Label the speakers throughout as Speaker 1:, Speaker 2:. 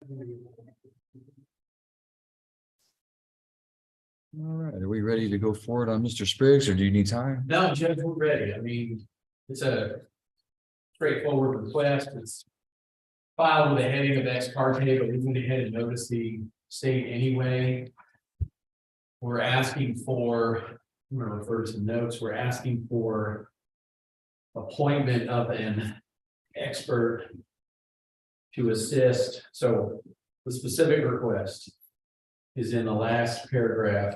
Speaker 1: All right, are we ready to go forward on Mr. Spriggs, or do you need time?
Speaker 2: No, Judge, we're ready. I mean, it's a straightforward request. It's filed with a heading of ex parte, but we went ahead and noticed the state anyway. We're asking for, I'm gonna refer to some notes, we're asking for appointment of an expert to assist. So the specific request is in the last paragraph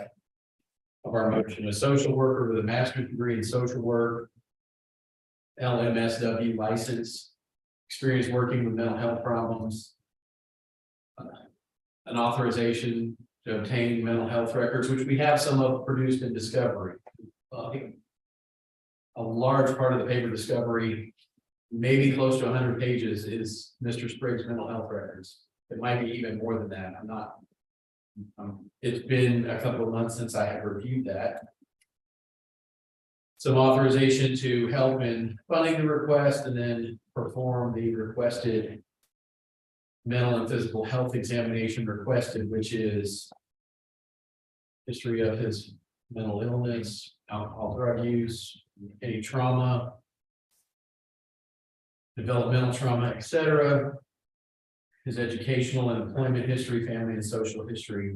Speaker 2: of our motion: a social worker with a master's degree in social work, LMSW license, experience working with mental health problems, an authorization to obtain mental health records, which we have some of produced in discovery. I think a large part of the paper discovery, maybe close to 100 pages, is Mr. Spriggs' mental health records. It might be even more than that. I'm not. It's been a couple of months since I have reviewed that. Some authorization to help in funding the request and then perform the requested mental and physical health examination requested, which is history of his mental illness, alcohol, drug use, any trauma, developmental trauma, etc., his educational and employment history, family and social history,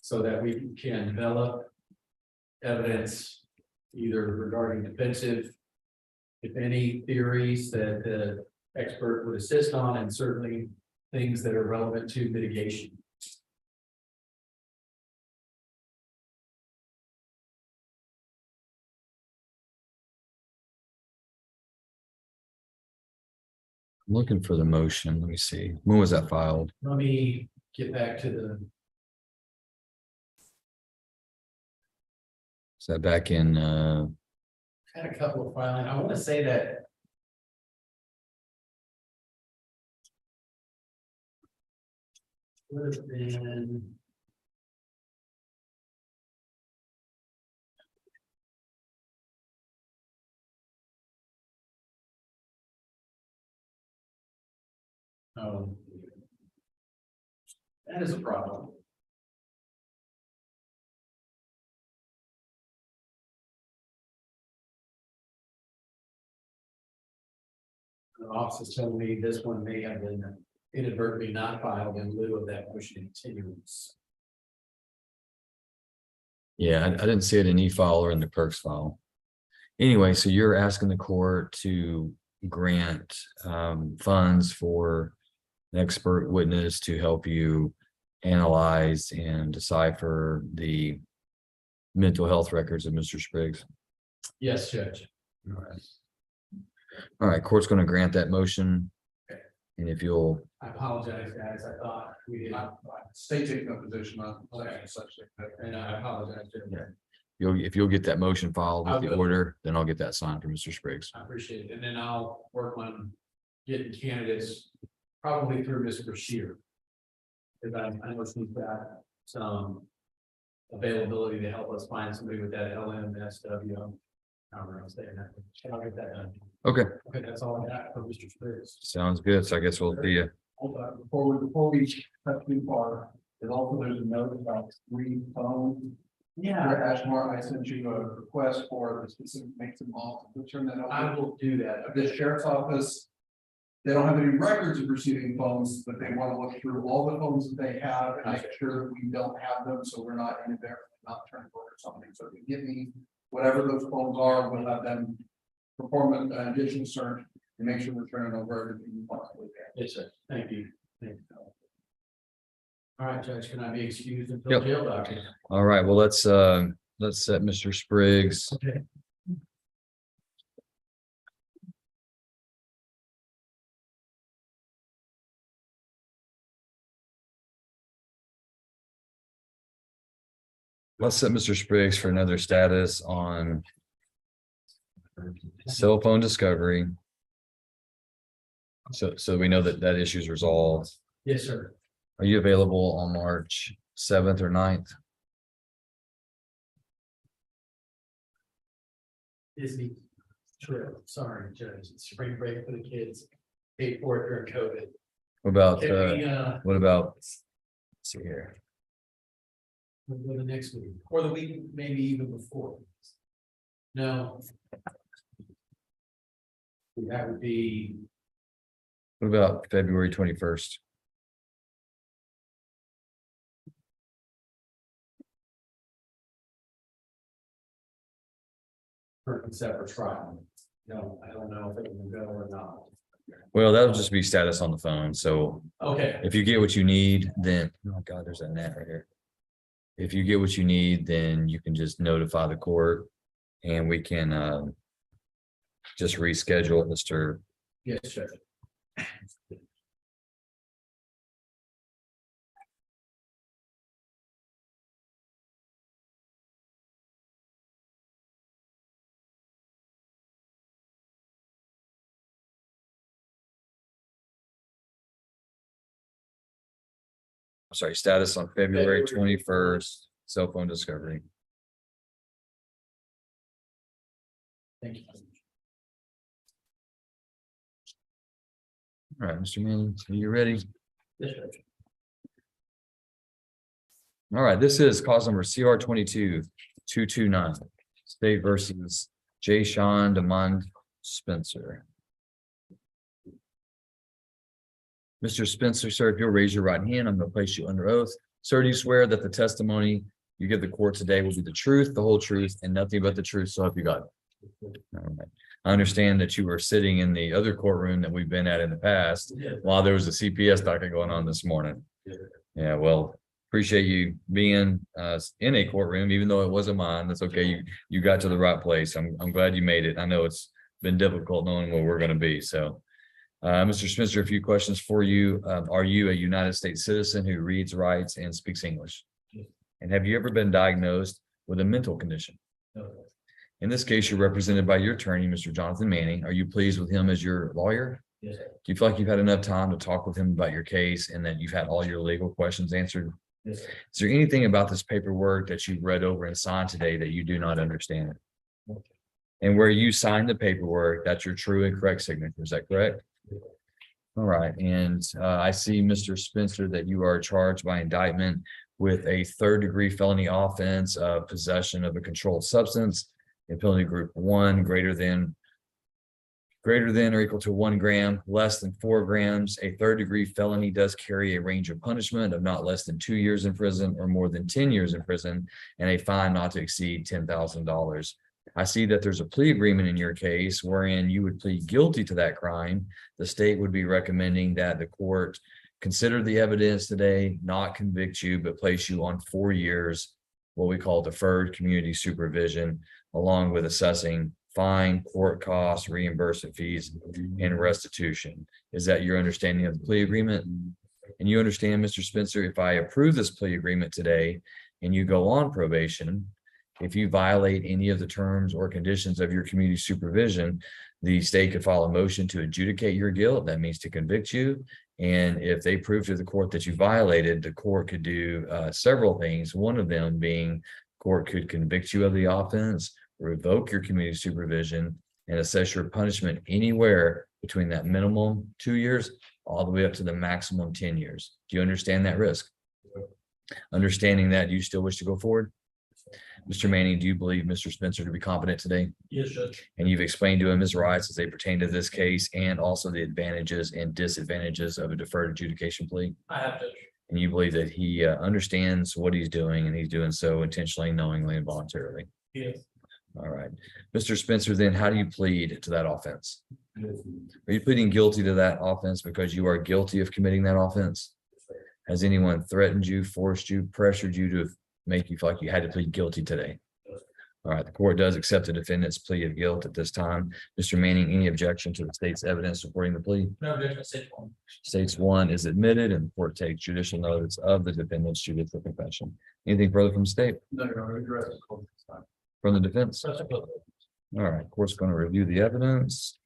Speaker 2: so that we can develop evidence either regarding defensive, if any, theories that the expert would assist on, and certainly things that are relevant to mitigation.
Speaker 1: I'm looking for the motion. Let me see. When was that filed?
Speaker 2: Let me get back to the,
Speaker 1: Is that back in
Speaker 2: had a couple of filing. I want to say that would have been that is a problem. The office told me this one may have been inadvertently not filed in lieu of that motion continuance.
Speaker 1: Yeah, I didn't see it in e-file or in the clerk's file. Anyway, so you're asking the court to grant funds for an expert witness to help you analyze and decipher the mental health records of Mr. Spriggs.
Speaker 2: Yes, Judge.
Speaker 1: All right, court's going to grant that motion. And if you'll,
Speaker 2: I apologize, guys. I thought we did not.
Speaker 3: Stay taking a position on such thing.
Speaker 2: And I apologize. Judge.
Speaker 1: if you'll get that motion filed
Speaker 2: I
Speaker 1: with the
Speaker 2: will.
Speaker 1: order, then I'll get that signed for Mr. Spriggs.
Speaker 2: I appreciate it. And then I'll work on getting candidates probably through Mr. Shear. If I know she's got some availability to help us find somebody with that LMSW. However, I'll say that. I'll get that done.
Speaker 1: Okay,
Speaker 2: Okay, that's all I got for Mr. Spriggs.
Speaker 1: sounds good. So I guess we'll see you.
Speaker 3: Hold on, before we cut too far, there's also there's a note about free phone.
Speaker 2: Yeah,
Speaker 3: Ashmore, I sent you a request for the specific makes and models. We'll turn that
Speaker 2: I
Speaker 3: over.
Speaker 2: will do that.
Speaker 3: The sheriff's office, they don't have any records of receiving phones, but they want to look through all the phones that they have and make sure that we don't have them, so we're not in there, not turning over something. So if you give me whatever those phones are, we'll have them perform an additional search and make sure we're turning over everything we possibly can.
Speaker 2: Yes, sir. Thank you. Thank you. All right, Judge, can I be excused until
Speaker 1: Yep.
Speaker 2: jail doctor?
Speaker 1: All right, well, let's set Mr. Spriggs.
Speaker 2: Okay.
Speaker 1: Let's set Mr. Spriggs for another status on cell phone discovery. So we know that issue is resolved.
Speaker 2: Yes, sir.
Speaker 1: Are you available on March 7th or 9th?
Speaker 2: Disney trip. Sorry, Judge. It's spring break for the kids. paid for it during COVID.
Speaker 1: What about,
Speaker 2: Can we,
Speaker 1: what about, let's see here.
Speaker 2: we'll go the next week, or the week, maybe even before? No. That would be,
Speaker 1: What about February 21st?
Speaker 2: for separate trial. No, I don't know if it will go or not.
Speaker 1: Well, that'll just be status on the phone. So
Speaker 2: Okay,
Speaker 1: if you get what you need, then, oh God, there's a net right here. If you get what you need, then you can just notify the court and we can just reschedule it, Mr.
Speaker 2: yes, Judge.
Speaker 1: Sorry, status on February
Speaker 2: February
Speaker 1: 21st, cell phone discovery.
Speaker 2: Thank you.
Speaker 1: All right, Mr. Manning, are you ready?
Speaker 2: Yes, Judge.
Speaker 1: All right, this is cause number CR 22-229, State versus J. Sean Demond Spencer. Mr. Spencer, sir, if you'll raise your right hand, I'm going to place you under oath. Sir, do you swear that the testimony you give the court today will be the truth, the whole truth, and nothing but the truth? So help you God. All right. I understand that you were sitting in the other courtroom that we've been at in the past while there was a CPS docket going on this morning. Yeah, well, appreciate you being in a courtroom, even though it wasn't mine. That's okay. You got to the right place. I'm glad you made it. I know it's been difficult knowing where we're going to be. So, Mr. Spencer, a few questions for you. Are you a United States citizen who reads, writes, and speaks English?
Speaker 2: Yes.
Speaker 1: And have you ever been diagnosed with a mental condition?
Speaker 2: No.
Speaker 1: In this case, you're represented by your attorney, Mr. Jonathan Manning. Are you pleased with him as your lawyer?
Speaker 2: Yes.
Speaker 1: Do you feel like you've had enough time to talk with him about your case and that you've had all your legal questions answered?
Speaker 2: Yes.
Speaker 1: Is there anything about this paperwork that you've read over and signed today that you do not understand? And where you signed the paperwork, that's your true and correct signature. Is that correct? All right. And I see, Mr. Spencer, that you are charged by indictment with a third-degree felony offense of possession of a controlled substance in penalty group 1, greater than or equal to 1 gram, less than 4 grams. A third-degree felony does carry a range of punishment of not less than 2 years in prison or more than 10 years in prison, and a fine not to exceed $10,000. I see that there's a plea agreement in your case wherein you would plead guilty to that crime. The state would be recommending that the court consider the evidence today, not convict you, but place you on 4 years, what we call deferred community supervision, along with assessing fine, court costs, reimbursement fees, and restitution. Is that your understanding of the plea agreement? And you understand, Mr. Spencer, if I approve this plea agreement today and you go on probation, if you violate any of the terms or conditions of your community supervision, the state could file a motion to adjudicate your guilt. That means to convict you. And if they prove to the court that you violated, the court could do several things. One of them being court could convict you of the offense, revoke your community supervision, and assess your punishment anywhere between that minimum 2 years all the way up to the maximum 10 years. Do you understand that risk? Understanding that, do you still wish to go forward? Mr. Manning, do you believe Mr. Spencer to be competent today?
Speaker 2: Yes, Judge.
Speaker 1: And you've explained to him his rights as they pertain to this case and also the advantages and disadvantages of a deferred adjudication plea?
Speaker 2: I have, Judge.
Speaker 1: And you believe that he understands what he's doing and he's doing so intentionally, knowingly, and voluntarily?
Speaker 2: Yes.
Speaker 1: All right. Mr. Spencer, then how do you plead to that offense? Are you pleading guilty to that offense because you are guilty of committing that offense? Has anyone threatened you, forced you, pressured you to make you feel like you had to plead guilty today? All right, the court does accept the defendant's plea of guilt at this time. Mr. Manning, any objection to the state's evidence supporting the plea?
Speaker 2: No objection, state one.
Speaker 1: States 1 is admitted and the court takes judicial notice of the defendant's judicial confession. Anything further from the state?
Speaker 3: No, Your Honor,
Speaker 1: From the defense?
Speaker 2: Such a vote.
Speaker 1: All right, court's going to review the evidence.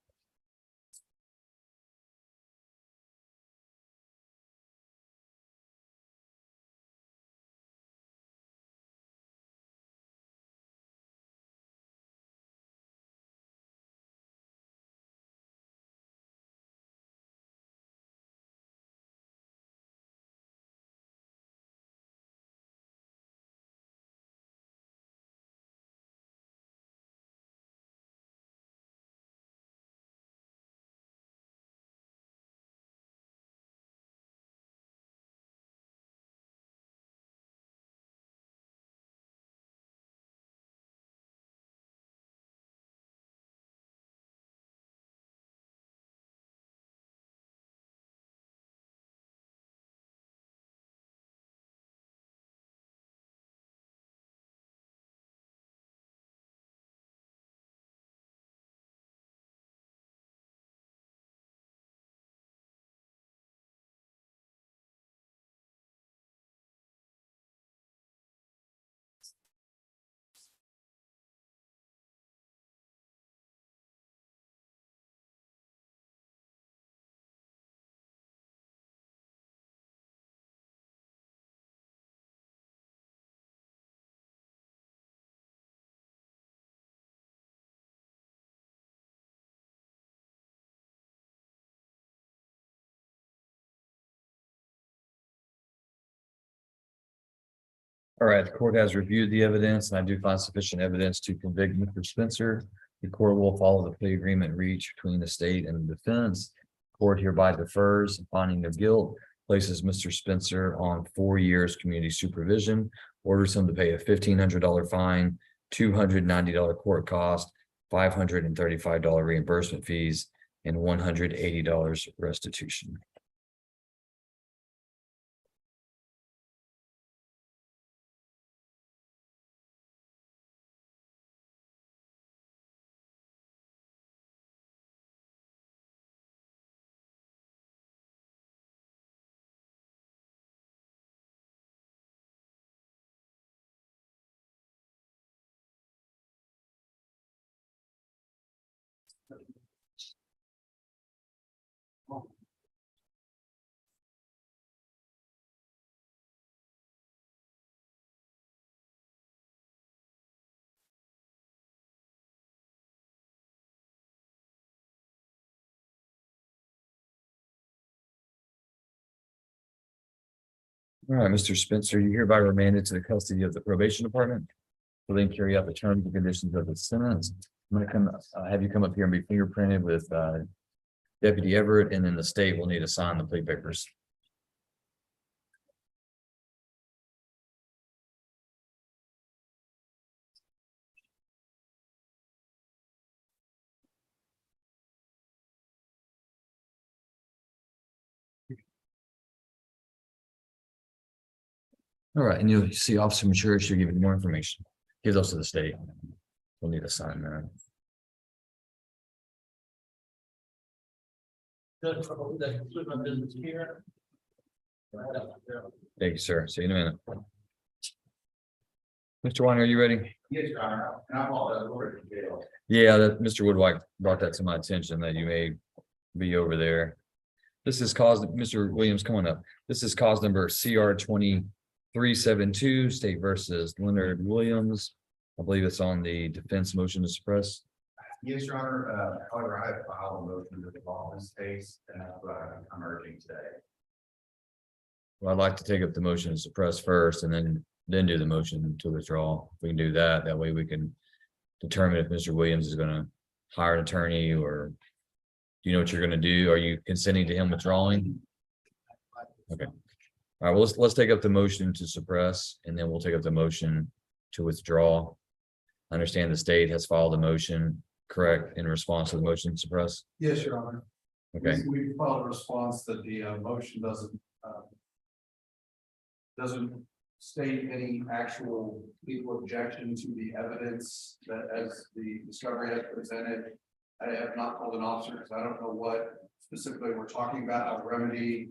Speaker 1: All right, the court has reviewed the evidence and I do find sufficient evidence to convict Mr. Spencer. The court will follow the plea agreement reached between the state and the defense. Court hereby defers finding of guilt, places Mr. Spencer on 4 years community supervision, orders him to pay a $1,500 fine, $290 court cost, $535 reimbursement fees, and $180 restitution. All right, Mr. Spencer, you hereby remanded to the custody of the probation department. Will then carry out the terms and conditions of the sentence. I'm gonna have you come up here and be fingerprinted with Deputy Everett, and then the state will need to sign the plea papers. All right, and you'll see Officer Mature should give you more information. Give those to the state. We'll need to sign that. Thank you, sir. See you in a minute. Mr. Weiner, are you ready?
Speaker 4: Yes, Your Honor, and I'm all over in jail.
Speaker 1: Yeah, that Mr. Woodwhite brought that to my attention that you may be over there. This is caused, Mr. Williams, come on up. This is cause number CR 2372, State versus Leonard Williams. I believe it's on the defense motion to suppress.
Speaker 4: Yes, Your Honor, however, I have filed a motion to default this case, and that's what I'm urging today.
Speaker 1: Well, I'd like to take up the motion to suppress first and then do the motion to withdraw. We can do that. That way we can determine if Mr. Williams is gonna hire an attorney, or do you know what you're gonna do? Are you consenting to him withdrawing? Okay. All right, well, let's take up the motion to suppress, and then we'll take up the motion to withdraw. I understand the state has filed a motion, correct, in response to the motion to suppress?
Speaker 3: Yes, Your Honor.
Speaker 1: Okay,
Speaker 3: We filed a response that the motion doesn't state any actual legal objection to the evidence that as the discovery has presented. I have not told an officer because I don't know what specifically we're talking about, how to remedy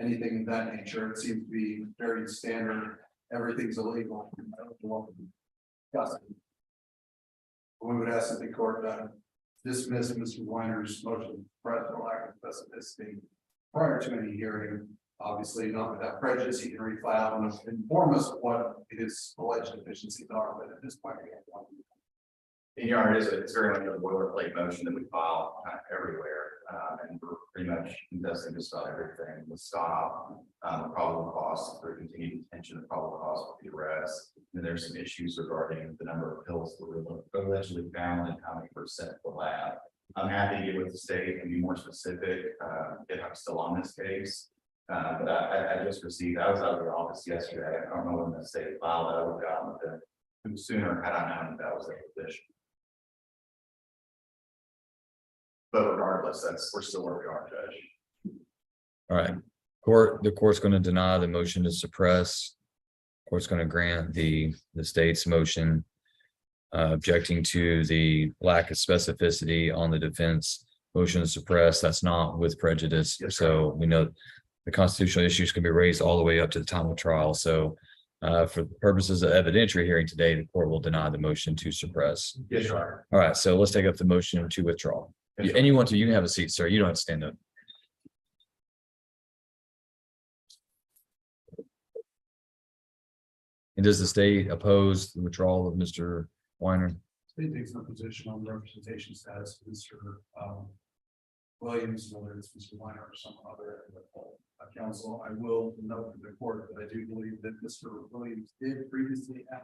Speaker 3: anything of that nature. It seems to be very standard. Everything's illegal. I don't know what to discuss. We would ask that the court dismiss Mr. Weiner's motion for lack of specificity prior to any hearing. Obviously, not without prejudice, he can refile and inform us of what his alleged deficiencies are, but at this point, we have one.
Speaker 4: And Your Honor, it's very much a boilerplate motion that we file kind of everywhere, and we're pretty much contesting just about everything. The stop, the probable cause for continued detention, the probable cause for the arrest. And there's some issues regarding the number of pills that were allegedly found and how many percent the lab. I'm happy to get with the state and be more specific if I'm still on this case. But I just received, I was out of the office yesterday. I don't know when the state filed it. I would have gotten with them sooner had I known that was their position. But regardless, we're still where we are, Judge.
Speaker 1: all right. The court's going to deny the motion to suppress. Court's going to grant the state's motion, objecting to the lack of specificity on the defense motion to suppress. That's not with prejudice.
Speaker 4: Yes,
Speaker 1: So we know the constitutional issues can be raised all the way up to the time of trial. So for purposes of evidentiary hearing today, the court will deny the motion to suppress.
Speaker 4: Yes, Your Honor.
Speaker 1: All right, so let's take up the motion to withdraw.
Speaker 4: Yes, Your
Speaker 1: And you want to, you can have a seat, sir. You don't have to stand up. And does the state oppose the withdrawal of Mr. Weiner?
Speaker 3: State takes no position on the representation status of Mr. Williams, whether it's Mr. Weiner or some other counsel. I will note to the court that I do believe that Mr. Williams did previously have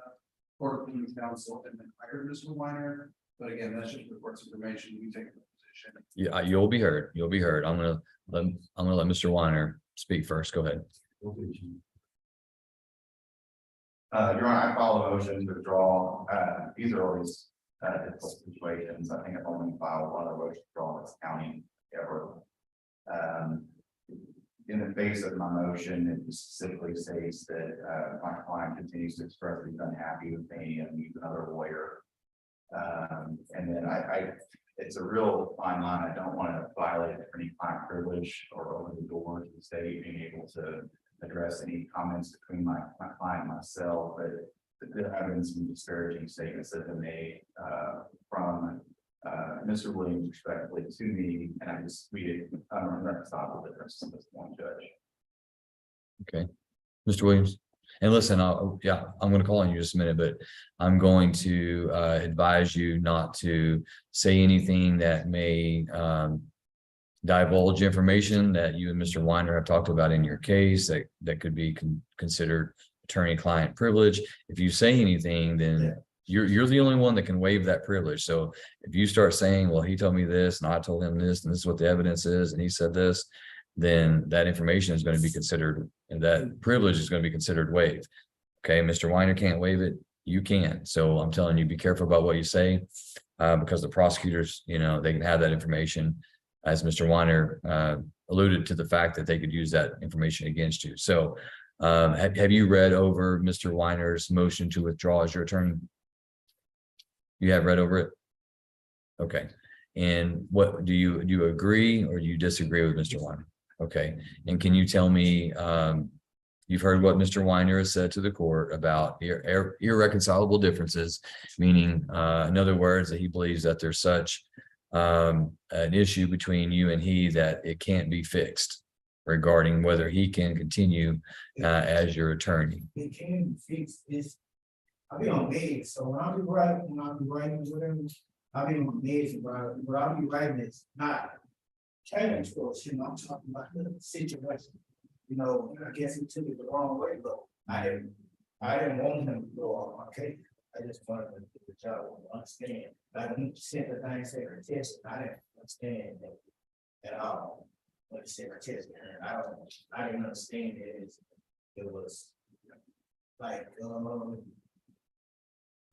Speaker 3: court appointed counsel and then hired Mr. Weiner. But again, that's just the court's information. We take the position.
Speaker 1: Yeah, you'll be heard. You'll be heard. I'm gonna let Mr. Weiner speak first. Go ahead.
Speaker 4: Your Honor, I follow a motion to withdraw. These are always difficult situations. I think I've only filed one other motion to withdraw in this county ever. In the face of my motion, it specifically states that my client continues to express that he's unhappy with me and needs another lawyer. And then it's a real fine line. I don't want to violate attorney-client privilege or open the door to the state being able to address any comments between my client and myself, but there have been some disparaging statements that have been made from Mr. Williams respectfully to me, and I just tweeted unreconcilable difference at this point, Judge.
Speaker 1: Okay, Mr. Williams. And listen, I'm going to call on you just a minute, but I'm going to advise you not to say anything that may divulge information that you and Mr. Weiner have talked about in your case that could be considered attorney-client privilege. If you say anything, then you're the only one that can waive that privilege. So if you start saying, well, he told me this and I told him this, and this is what the evidence is, and he said this, then that information is going to be considered, and that privilege is going to be considered waived. Okay, Mr. Weiner can't waive it. You can. So I'm telling you, be careful about what you say, because the prosecutors, they can have that information, as Mr. Weiner alluded to the fact that they could use that information against you. So have you read over Mr. Weiner's motion to withdraw as your attorney? You have read over it? Okay. And what do you agree or do you disagree with Mr. Weiner? Okay. And can you tell me, you've heard what Mr. Weiner has said to the court about irreconcilable differences, meaning, in other words, that he believes that there's such an issue between you and he that it can't be fixed regarding whether he can continue as your attorney.
Speaker 5: It can be fixed. I'll be on meds, so when I'll be writing, whatever, I'll be on meds, but I'll be writing is not challenge for us, I'm talking about the situation. I guess he took it the wrong way, but I didn't want him to go off my case. I just wanted him to do the job and understand. Like when he sent the thing, said her test, I didn't understand that at all. When he said her test, I didn't understand it. It was like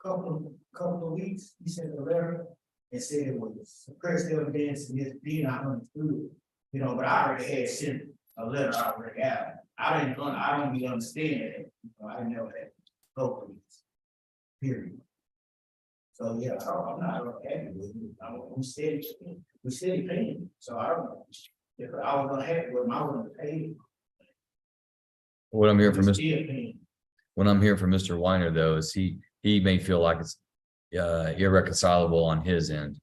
Speaker 5: couple of weeks, he sent a letter and said it was suppressed evidence and it's being not understood. But I already had sent a letter already out. I don't even understand it. I didn't know that. Couple weeks. Period. So yeah, I'm not happy with it. We steady paying. So I don't know. If I was gonna happy with him, I wouldn't have paid.
Speaker 1: What I'm hearing from Mr. Weiner, though, is he may feel like it's irreconcilable on his end.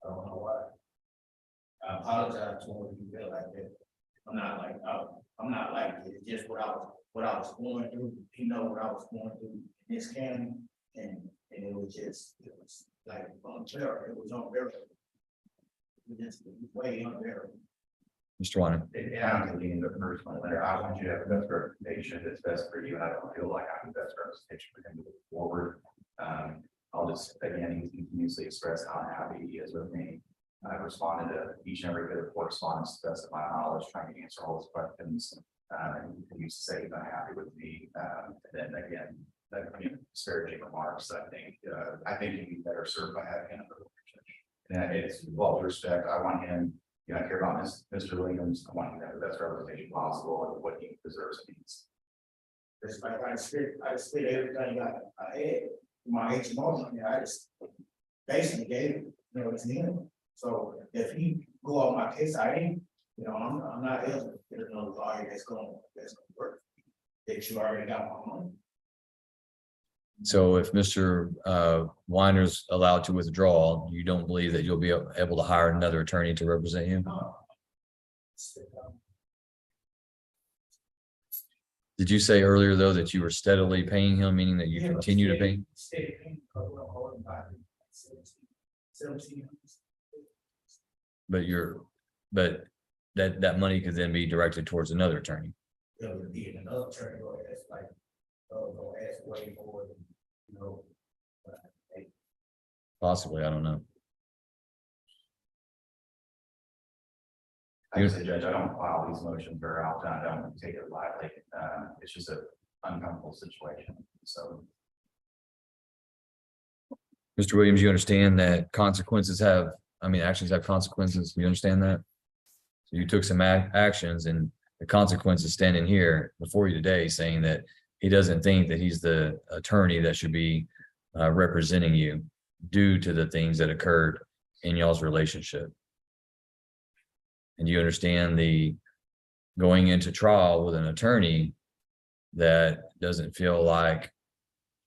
Speaker 5: I don't know why. I apologize to him if you feel like that. I'm not like it's just what I was going through. He know what I was going through in this county, and it was like unbearable. It was unbearable. It was way unbearable.
Speaker 1: Mr. Weiner.
Speaker 4: And I'm going to lean into the personal letter. I want you to have the best representation that's best for you. And I don't feel like I'm the best representation for him to move forward. I'll just, again, he continuously express how happy he is with me. I've responded to each and every bit of correspondence to the best of my knowledge, trying to answer all his questions. And he continues to say he's unhappy with me. And then again, that disparaging remarks, I think he'd be better served by having another relationship. And it's with all due respect, I want him. I care about Mr. Williams. I want him to have the best representation possible and what he deserves and needs.
Speaker 5: It's like I split everything I had. My HMO money, I just basically gave it, to him. So if he go on my case, I ain't, I'm not able to get another lawyer that's gonna work. That you already got my money.
Speaker 1: So if Mr. Weiner's allowed to withdraw, you don't believe that you'll be able to hire another attorney to represent you? Did you say earlier, though, that you were steadily paying him, meaning that you continue to pay?
Speaker 5: Steady paying.
Speaker 1: but that money could then be directed towards another attorney.
Speaker 5: There would be another attorney or that's like, go ask way more than, you know.
Speaker 1: Possibly, I don't know.
Speaker 4: I would say, Judge, I don't file these motions very often. I don't take it lightly. It's just an uncomfortable situation. So
Speaker 1: Mr. Williams, you understand that actions have consequences. You understand that? So you took some actions, and the consequences standing here before you today saying that he doesn't think that he's the attorney that should be representing you due to the things that occurred in y'all's relationship. And you understand the going into trial with an attorney that doesn't feel like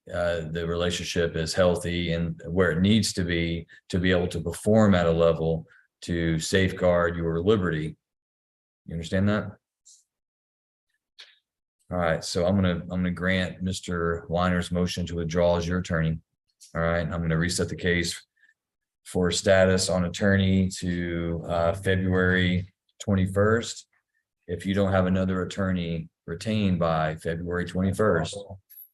Speaker 1: the relationship is healthy and where it needs to be able to perform at a level to safeguard your liberty. You understand that? All right, so I'm gonna grant Mr. Weiner's motion to withdraw as your attorney. All right, I'm gonna reset the case for status on attorney to February 21st. If you don't have another attorney retained by February 21st,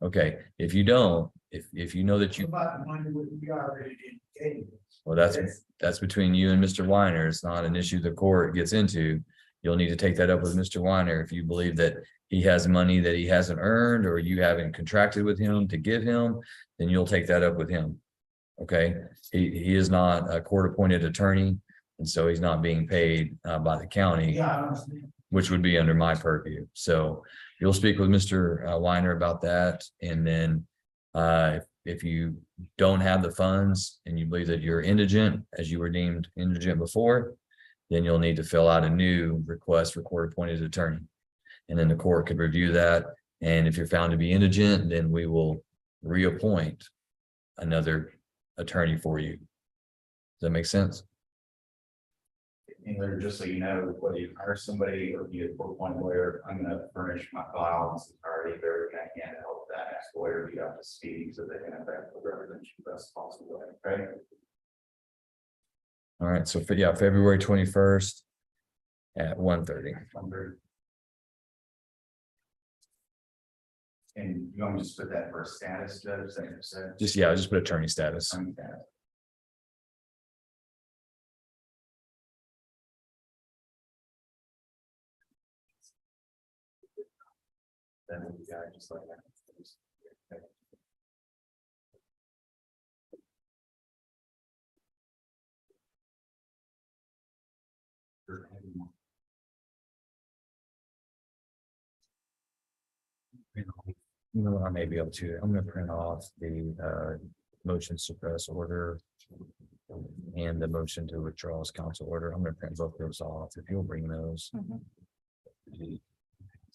Speaker 1: okay. If you don't, if you know that you,
Speaker 5: About the money we already did.
Speaker 1: well, that's between you and Mr. Weiner. It's not an issue the court gets into. You'll need to take that up with Mr. Weiner. If you believe that he has money that he hasn't earned or you haven't contracted with him to give him, then you'll take that up with him. Okay, he is not a court-appointed attorney, and so he's not being paid by the county,
Speaker 5: Yeah, I understand.
Speaker 1: which would be under my purview. So you'll speak with Mr. Weiner about that, and then if you don't have the funds and you believe that you're indigent, as you were deemed indigent before, then you'll need to fill out a new request for court-appointed attorney, and then the court could review that. And if you're found to be indigent, then we will reappoint another attorney for you. Does that make sense?
Speaker 4: Either, just so you know, whether you hire somebody or be a court-appointed lawyer, I'm gonna furnish my files already very I can to help that next lawyer be up to speed so they can effectively represent you best possible. Okay.
Speaker 1: All right, so February 21st at 1:30.
Speaker 4: And you want me to just put that for a status, Judge? Is that what you said?
Speaker 1: Just put attorney status.
Speaker 4: Okay. Then we got just like that. Okay.
Speaker 1: You know what, I may be able to, I'm gonna print off the motion suppress order and the motion to withdraw as counsel order. I'm gonna print both those off. If you'll bring those.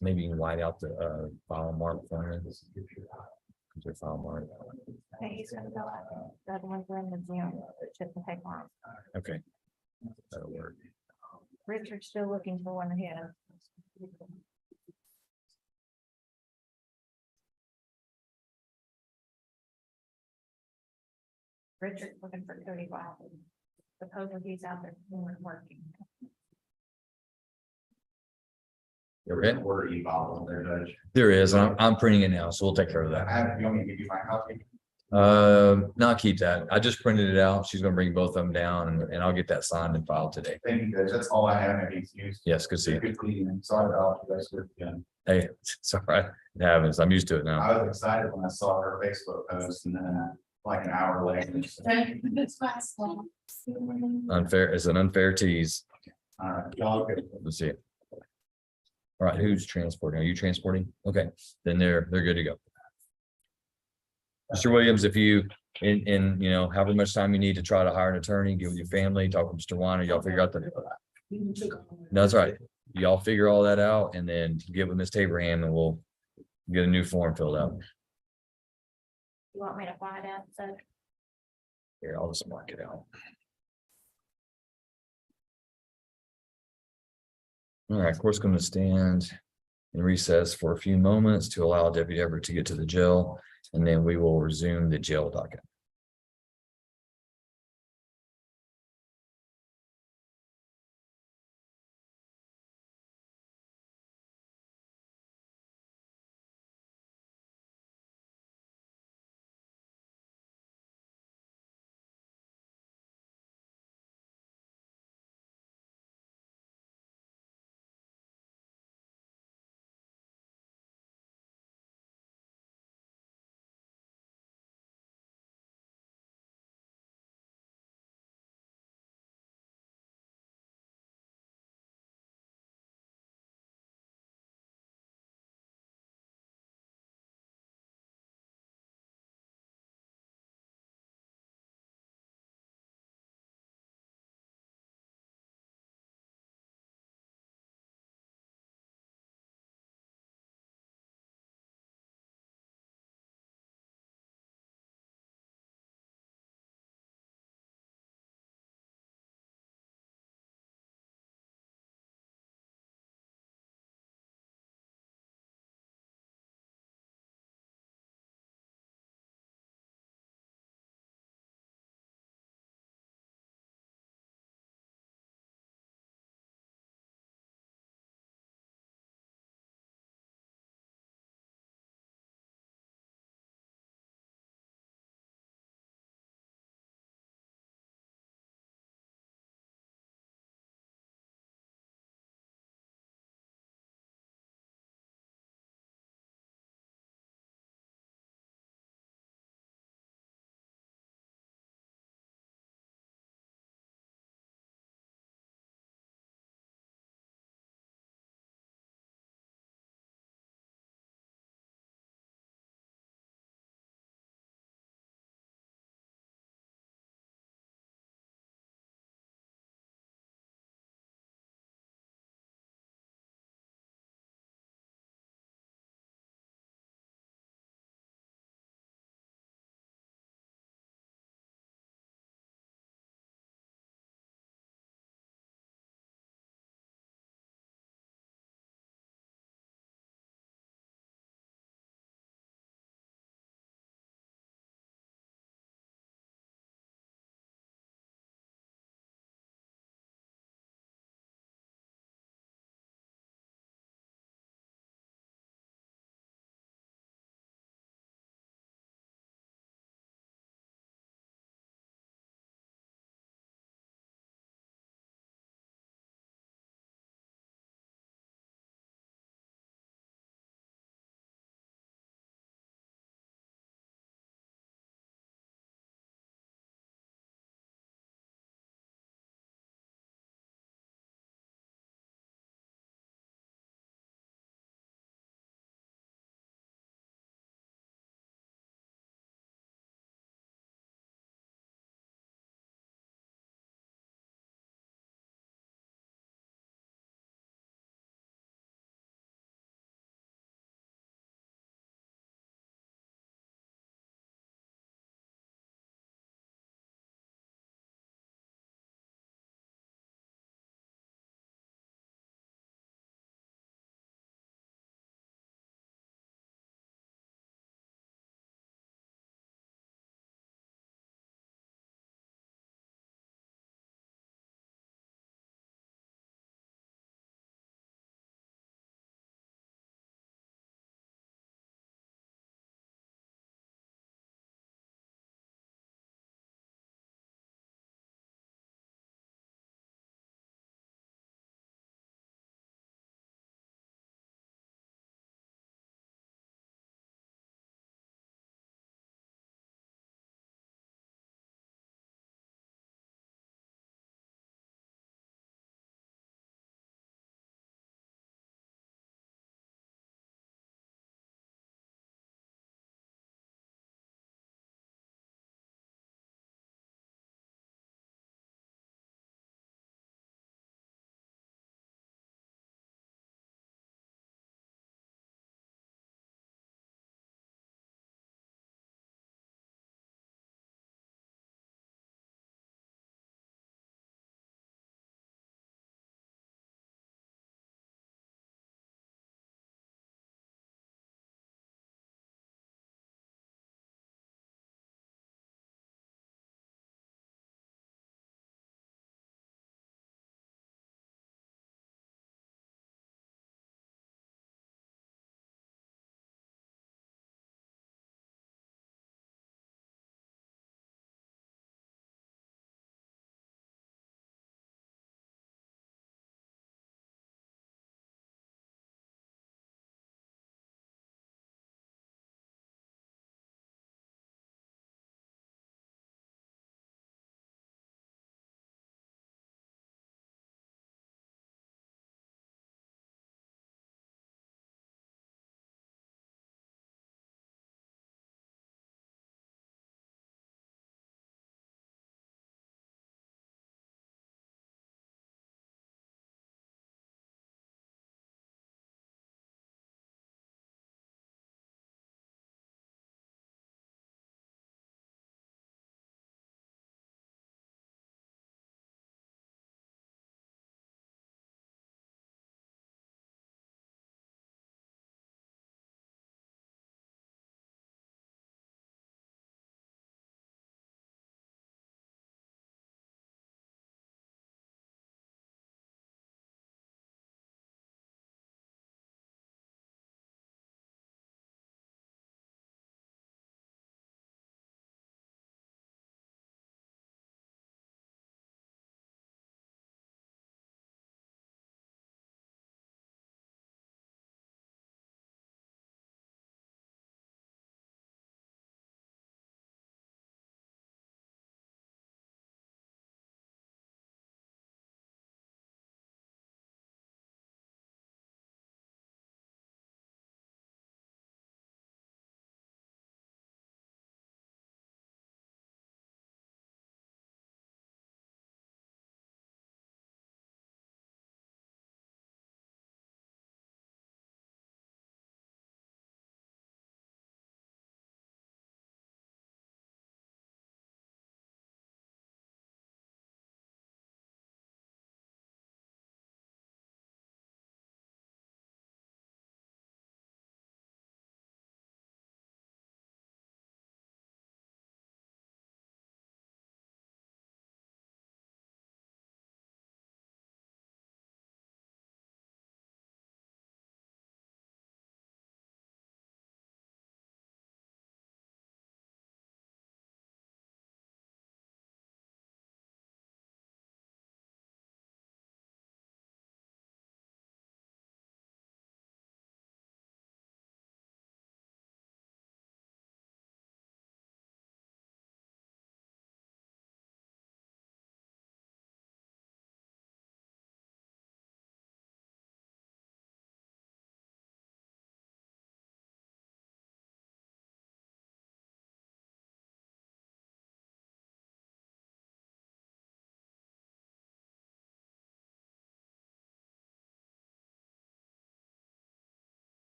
Speaker 1: Maybe you can white out the file mark for me. Your file mark.
Speaker 6: Okay, he's gonna go out. The other ones are in the Zoom. It shouldn't take long.
Speaker 1: Okay. That'll work.
Speaker 6: Richard's still looking for one of his. Richard's looking for Cody Wild. Supposedly he's out there working.
Speaker 1: Okay.
Speaker 4: Order e-file there, Judge.
Speaker 1: There is, I'm printing it now, so we'll take care of that.
Speaker 4: You want me to give you my copy?
Speaker 1: Not keep that. I just printed it out. She's gonna bring both of them down and I'll get that signed and filed today.
Speaker 4: Thank you, Judge. That's all I have. Maybe used.
Speaker 1: Yes, good to see you.
Speaker 4: Good cleaning. Sorry about you guys. Again.
Speaker 1: Hey, it's all right. It happens. I'm used to it now.
Speaker 4: I was excited when I saw her Facebook post and then like an hour later.
Speaker 1: Unfair, it's an unfair tease.
Speaker 4: All right, y'all good.
Speaker 1: Let's see it. All right, who's transporting? Are you transporting? Okay, then they're good to go. Mr. Williams, if you, in however much time you need to try to hire an attorney, get with your family, talk with Mr. Weiner, y'all figure out no, that's right. Y'all figure all that out and then get with Ms. Taberham and we'll get a new form filled out.
Speaker 6: You want me to find out? So
Speaker 1: Here, I'll just mark it out. All right, court's going to stand in recess for a few moments to allow Deputy Everett to get to the jail, and then we will resume the jail docket.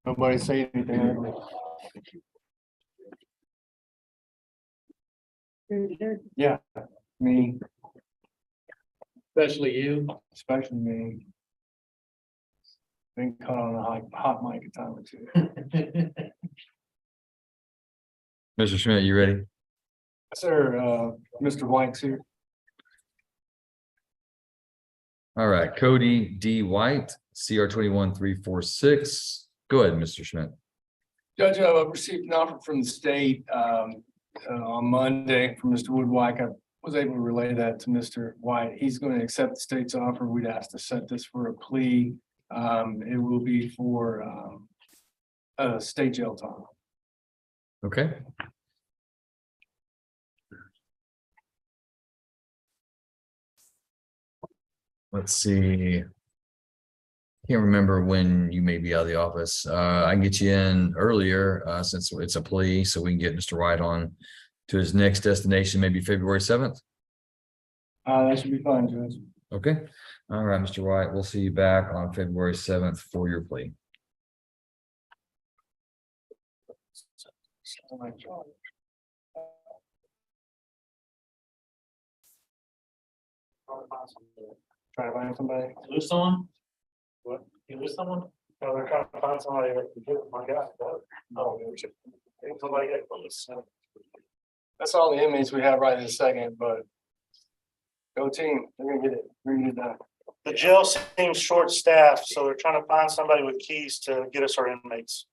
Speaker 7: Nobody say anything ugly. Yeah, me,
Speaker 2: Especially you.
Speaker 7: especially me. Been caught on a hot mic a time or two.
Speaker 1: Mr. Schmidt, you ready?
Speaker 7: Sir, Mr. White's here.
Speaker 1: All right, Cody D. White, CR 21346. Go ahead, Mr. Schmidt.
Speaker 7: Judge, I received an offer from the state on Monday from Mr. Woodwike. I was able to relay that to Mr. White. He's going to accept the state's offer. We'd asked to set this for a plea. It will be for state jail time.
Speaker 1: Okay. Let's see. Can't remember when you may be out of the office. I can get you in earlier since it's a plea, so we can get Mr. White on to his next destination, maybe February 7th.
Speaker 7: That should be fine, Judge.
Speaker 1: Okay. All right, Mr. White, we'll see you back on February 7th for your plea.
Speaker 7: Try to find somebody.
Speaker 8: Lose someone? What? You lose someone? No, they're trying to find somebody that can do it. My God. Oh, somebody get close.
Speaker 7: That's all the inmates we have right this second, but go team, they're gonna get it, we're gonna get it done.
Speaker 8: The jail seems short-staffed, so they're trying to find somebody with keys to get us our inmates.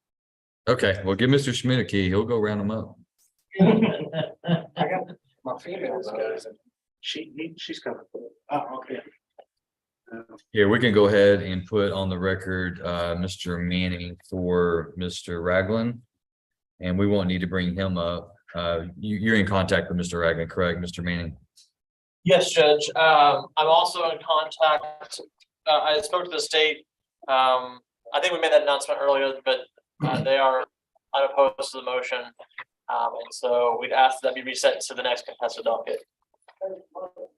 Speaker 1: Okay, well, give Mr. Schmidt a key. He'll go round them up.
Speaker 7: I got my females.
Speaker 8: She's coming.
Speaker 7: Oh, okay.
Speaker 1: Here, we can go ahead and put on the record, Mr. Manning for Mr. Raglan. And we won't need to bring him up. You're in contact with Mr. Raglan, correct, Mr. Manning?
Speaker 9: Yes, Judge. I'm also in contact. I spoke to the state. I think we made that announcement earlier, but they are unopposed to the motion. And so we'd ask that be reset to the next contested docket.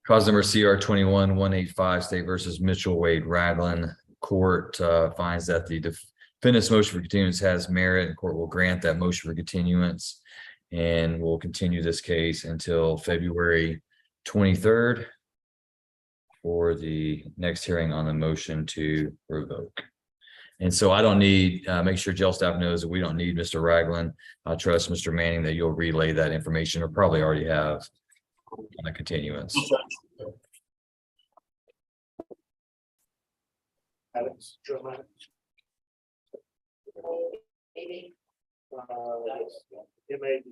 Speaker 1: Cause number CR 21185, State versus Mitchell Wade Raglan. Court finds that the defendant's motion for continuance has merit, and court will grant that motion for continuance. And we'll continue this case until February 23rd for the next hearing on the motion to revoke. And so I don't need, make sure jail staff knows that we don't need Mr. Raglan. I trust Mr. Manning that you'll relay that information, or probably already have, on the continuance.
Speaker 8: Alex, Joe Maddox. It may be.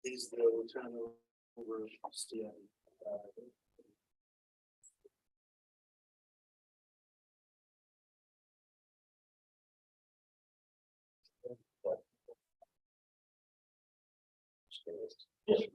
Speaker 8: He's the lieutenant over Stian. Yes.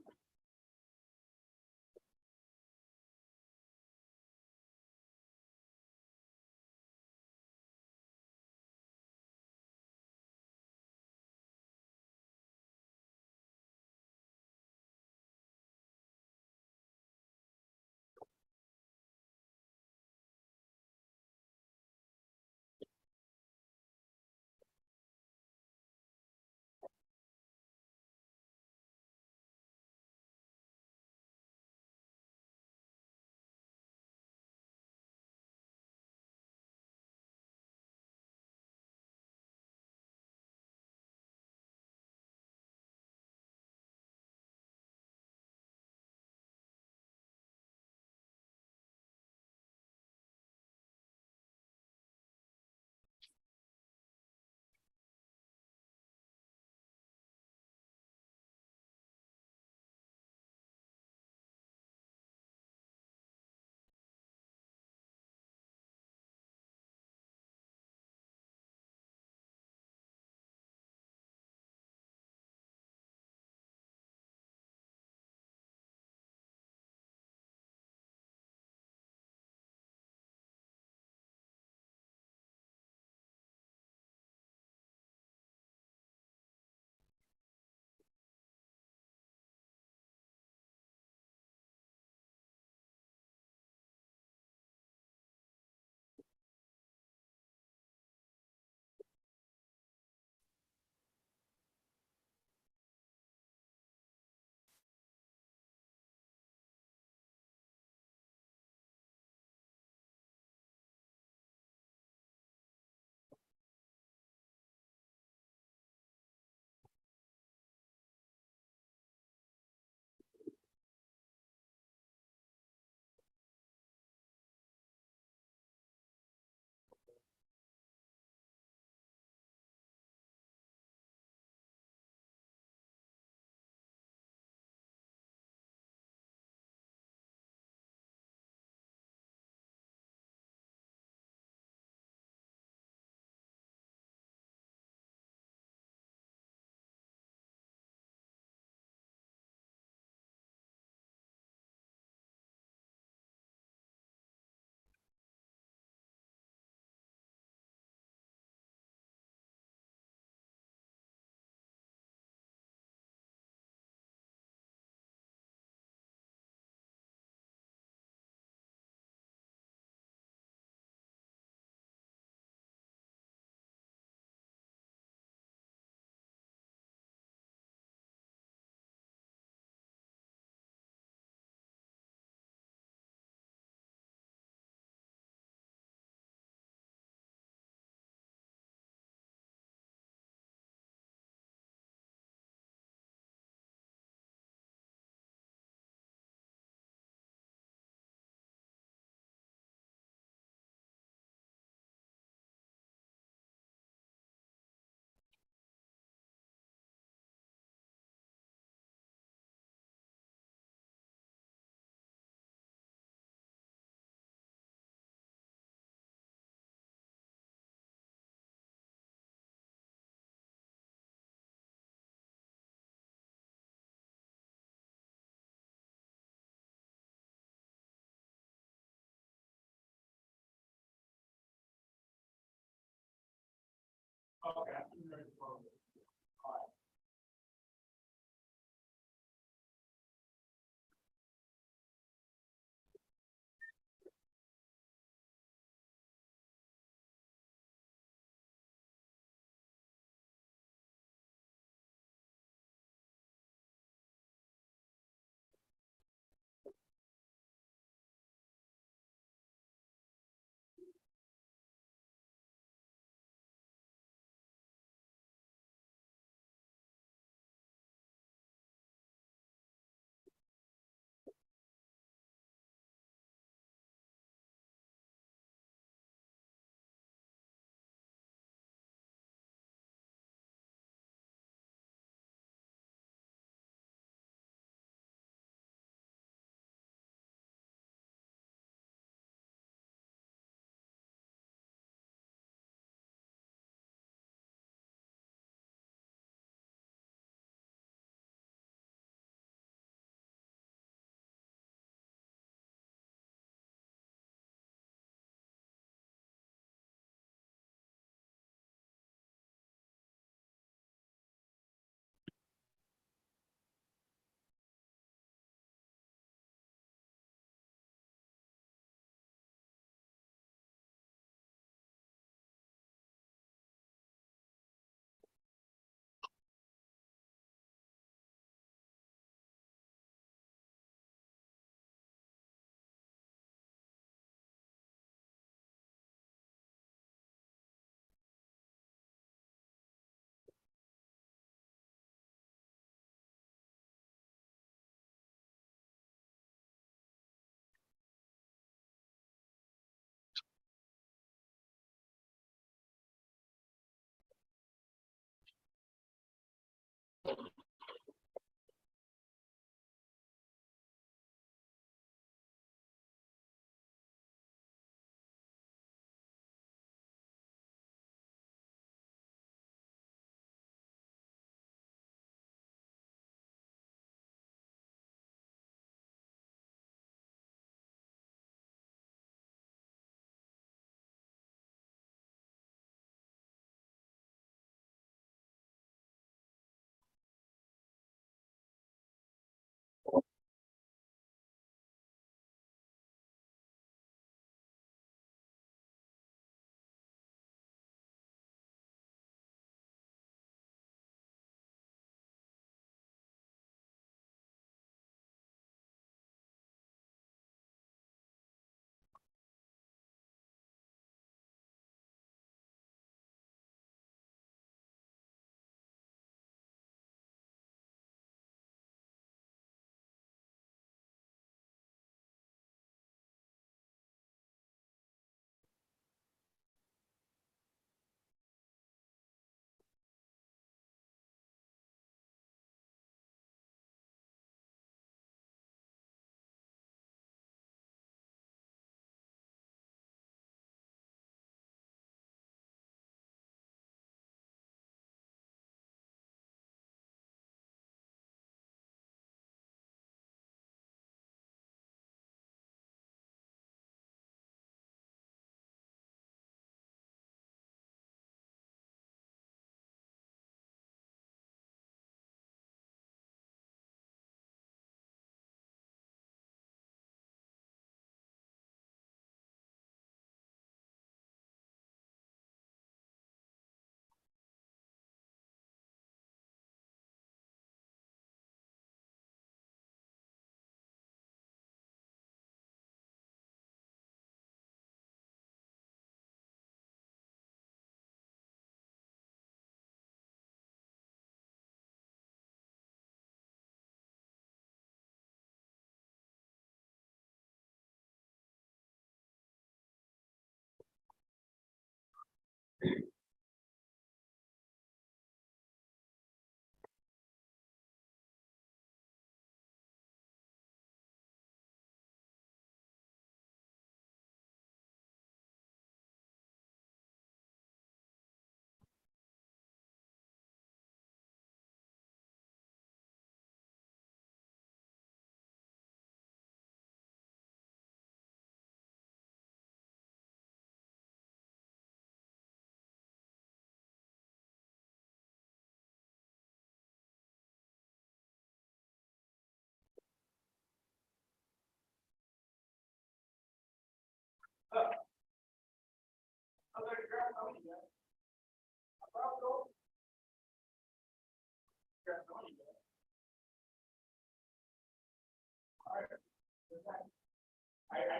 Speaker 8: I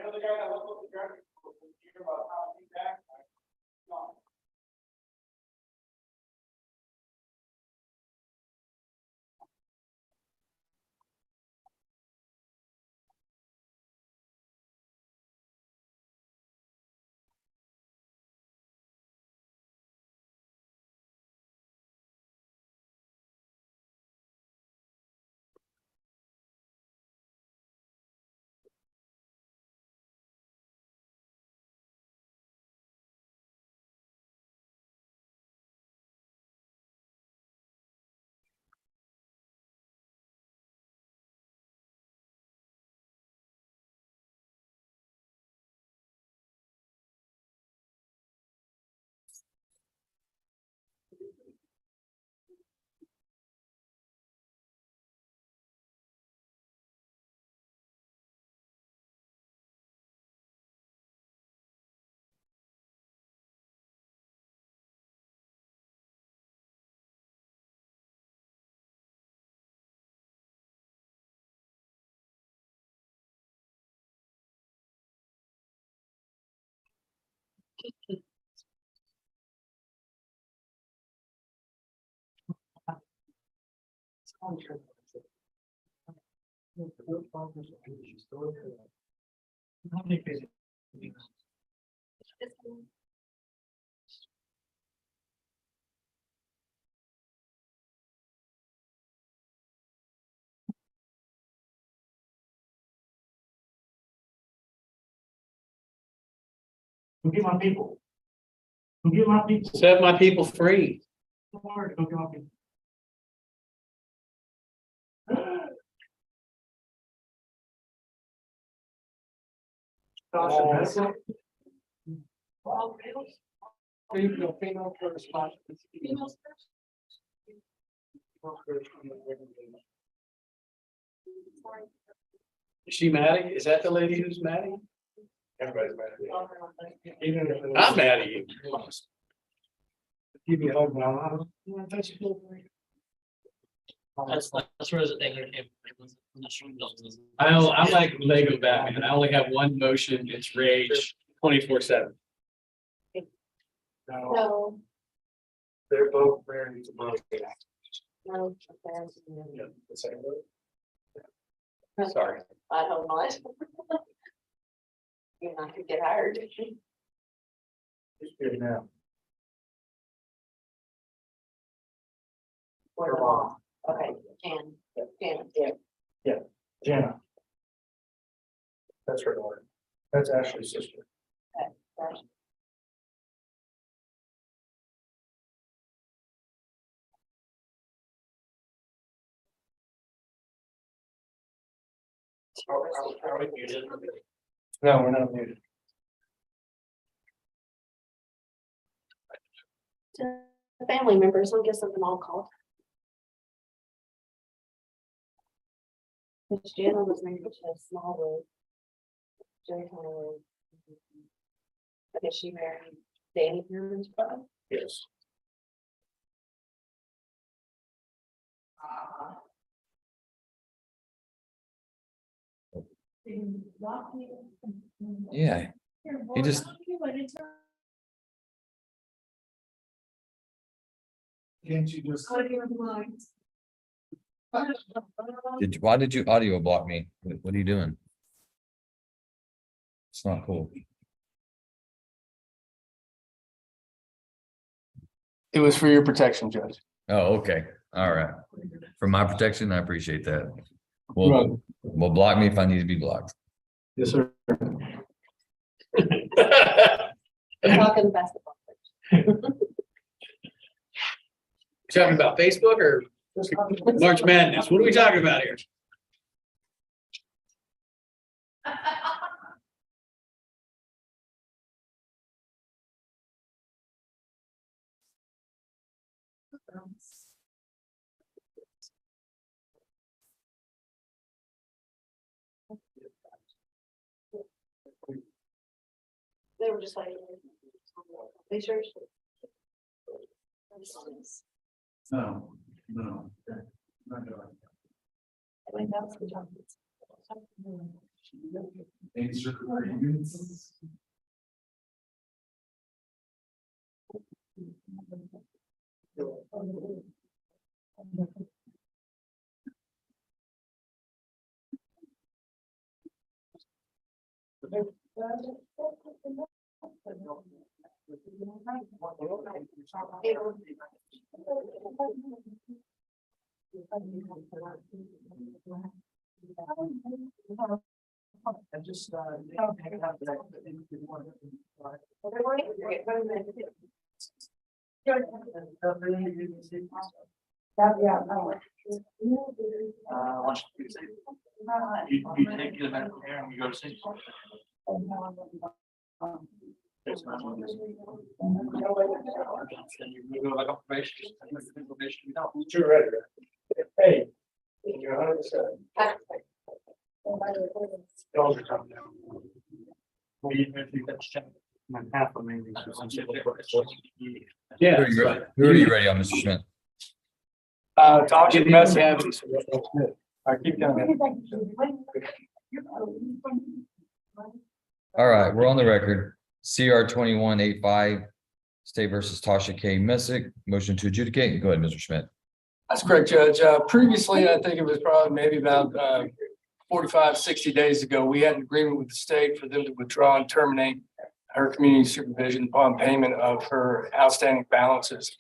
Speaker 8: know the guy that looked at the drug, about how to do that. Go get my people. Go get my people. Set my people free. Go get my people. Tasha Messick. Female first. Females first. Is she Maddie? Is that the lady who's Maddie? Everybody's mad at you. I'm mad at you. Give me a hug now.
Speaker 9: That's where the thing came.
Speaker 2: I'm like Lego Batman. I only have one motion. It's rage 24/7.
Speaker 6: No,
Speaker 8: They're both married to both.
Speaker 6: no.
Speaker 2: Sorry.
Speaker 6: I hope not. You're not gonna get hired.
Speaker 8: It's good now.
Speaker 6: For the law. Okay, Jan,
Speaker 8: Jenna. That's her daughter. That's Ashley's sister.
Speaker 6: okay.
Speaker 9: Are we muted?
Speaker 8: No, we're not muted.
Speaker 6: The family members, I'll get something all called. Miss Jana was married to a small road. Jerry Hunter Road. I guess she married Danny Herman's brother.
Speaker 8: Yes.
Speaker 1: Yeah, he just,
Speaker 3: Can't you just?
Speaker 1: why did you audio block me? What are you doing? It's not cool.
Speaker 7: It was for your protection, Judge.
Speaker 1: Oh, okay. All right. For my protection, I appreciate that.
Speaker 7: Right.
Speaker 1: Well, block me if I need to be blocked.
Speaker 7: Yes, sir.
Speaker 6: Talking basketball.
Speaker 2: Talking about Facebook or March Madness? What are we talking about here?
Speaker 6: They were just like. They sure.
Speaker 3: No, no. Not doing it.
Speaker 6: I think that's the job.
Speaker 3: Thanks for agreeing.
Speaker 5: I just,
Speaker 8: You take the medical care and we go to sleep. There's no one. You go like a probation. You're right. Hey. You're 100%. Those are coming down. We, if you catch check, half of maybe.
Speaker 1: Who are you ready- who are you ready on, Mr. Schmidt?
Speaker 7: Tasha Messick. I keep going.
Speaker 1: All right, we're on the record. CR 2185, State versus Tasha K. Messick. Motion to adjudicate. Go ahead, Mr. Schmidt.
Speaker 7: That's correct, Judge. Previously, I think it was probably maybe about 45, 60 days ago, we had an agreement with the state for them to withdraw and terminate her community supervision upon payment of her outstanding balances.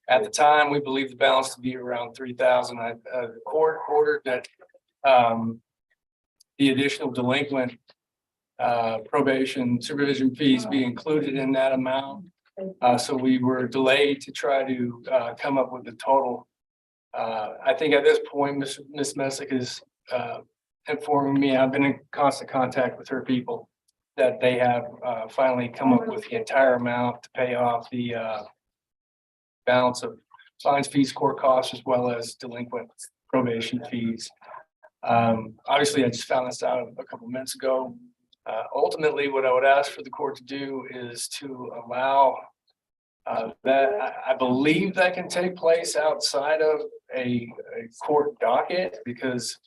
Speaker 7: At the time, we believed the balance to be around 3,000. The court ordered that the additional delinquent probation supervision fees be included in that amount. So we were delayed to try to come up with the total. I think at this point, Ms. Messick is informing me, I've been in constant contact with her people, that they have finally come up with the entire amount to pay off the balance of fines, fees, court costs, as well as delinquent probation fees. Obviously, I just found this out a couple minutes ago. Ultimately, what I would ask for the court to do is to allow that, I believe that can take place outside of a court docket, because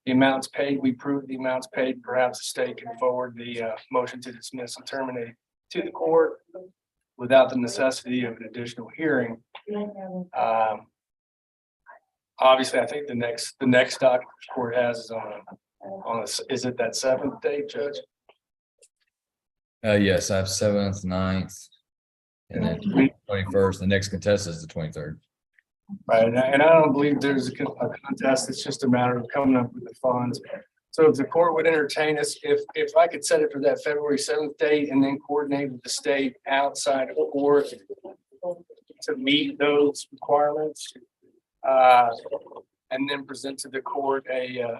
Speaker 7: the amounts paid, we proved the amounts paid, perhaps the state can forward the motion to dismiss and terminate to the court without the necessity of an additional hearing. Obviously, I think the next docket the court has is is it that 7th date, Judge?
Speaker 1: Yes, I have 7th, 9th, and then 21st. The next contest is the 23rd.
Speaker 7: Right, and I don't believe there's a contest. It's just a matter of coming up with the funds. So if the court would entertain us, if I could set it for that February 7th date and then coordinate with the state outside of court to meet those requirements, and then present to the court a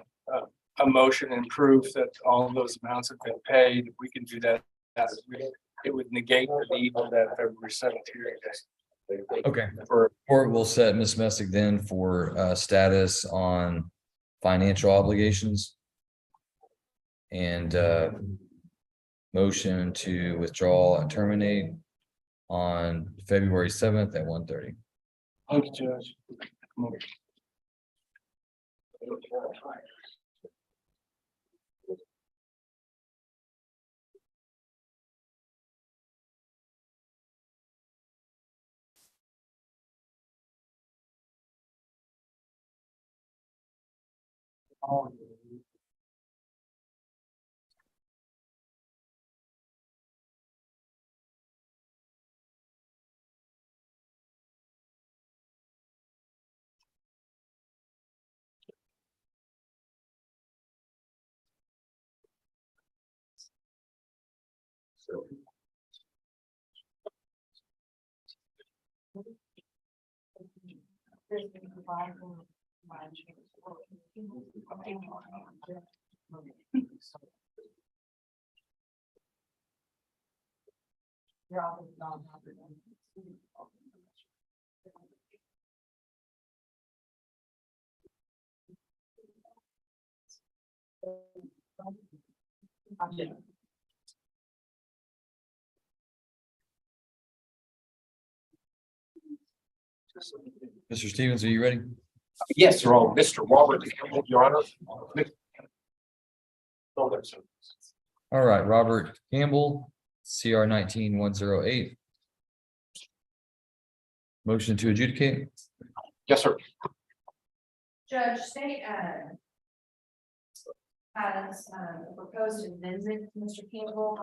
Speaker 7: motion and proof that all of those amounts have been paid, we can do that. It would negate the need of that February 7th hearing.
Speaker 1: Okay.
Speaker 7: For
Speaker 1: Court will set Ms. Messick then for status on financial obligations. And motion to withdraw and terminate on February 7th at 1:30.
Speaker 7: thank you, Judge.
Speaker 1: Mr. Stevens, are you ready?
Speaker 10: Yes, sir. Oh, Mr. Robert Campbell, Your Honor.
Speaker 1: All right, Robert Campbell, CR 19-108. Motion to adjudicate.
Speaker 10: Yes, sir.
Speaker 6: Judge, state, has, proposed amendment, Mr. Campbell,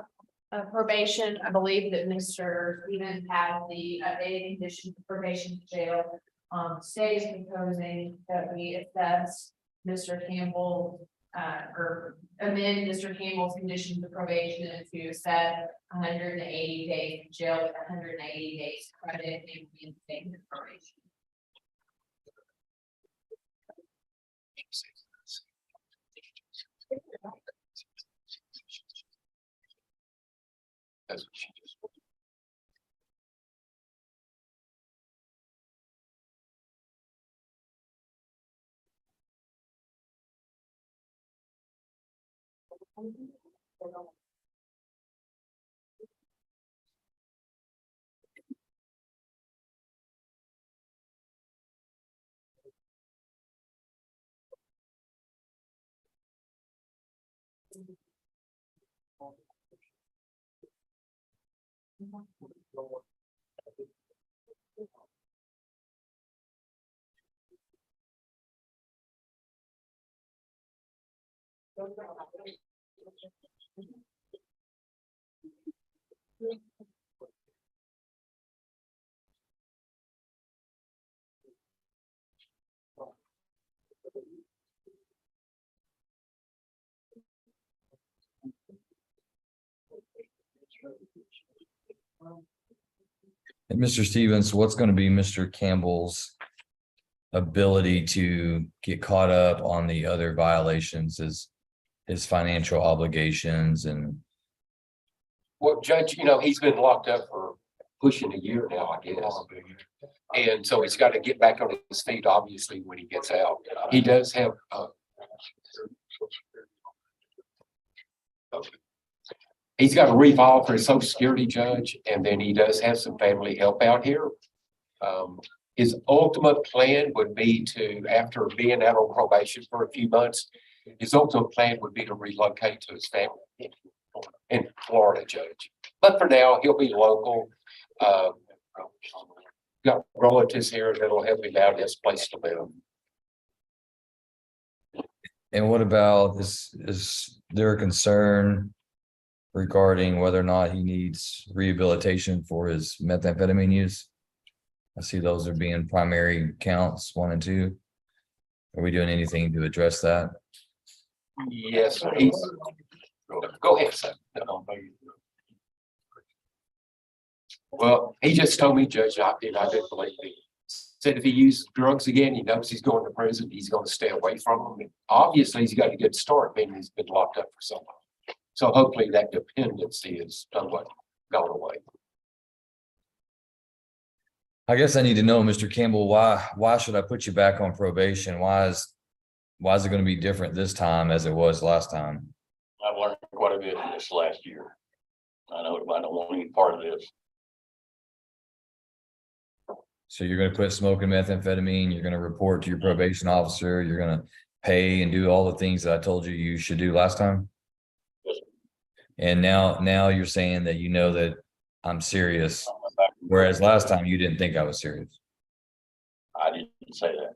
Speaker 6: probation. I believe that Mr. Stevens had the updated condition of probation to jail. State is proposing that we assess Mr. Campbell, or amend Mr. Campbell's conditions of probation to set 180 days in jail with 180 days credit and reinstatement of probation.
Speaker 10: That's what she just.
Speaker 1: And Mr. Stevens, what's going to be Mr. Campbell's ability to get caught up on the other violations, is his financial obligations and
Speaker 10: Well, Judge, he's been locked up for pushing a year now, I guess. And so he's got to get back on his feet, obviously, when he gets out. He does have, he's got a refile for his Social Security, Judge, and then he does have some family help out here. His ultimate plan would be to, after being out on probation for a few months, his ultimate plan would be to relocate to his family in Florida, Judge. But for now, he'll be local. Got relatives here that'll help him out, his place to live.
Speaker 1: And what about is there a concern regarding whether or not he needs rehabilitation for his methamphetamine use? I see those are being primary counts 1 and 2. Are we doing anything to address that?
Speaker 10: Yes, he's. Go ahead, sir. Well, he just told me, Judge, I didn't believe me. Said if he uses drugs again, he knows he's going to prison, he's going to stay away from them. And obviously, he's got a good start, being he's been locked up for so long. So hopefully that dependency is somewhat gone away.
Speaker 1: I guess I need to know, Mr. Campbell, why should I put you back on probation? Why is it going to be different this time as it was last time?
Speaker 8: I've learned quite a bit in this last year. I don't want any part of this.
Speaker 1: So you're going to quit smoking methamphetamine, you're going to report to your probation officer, you're going to pay and do all the things that I told you you should do last time?
Speaker 8: Yes, sir.
Speaker 1: And now you're saying that you know that I'm serious, whereas last time you didn't think I was serious.
Speaker 8: I didn't say that.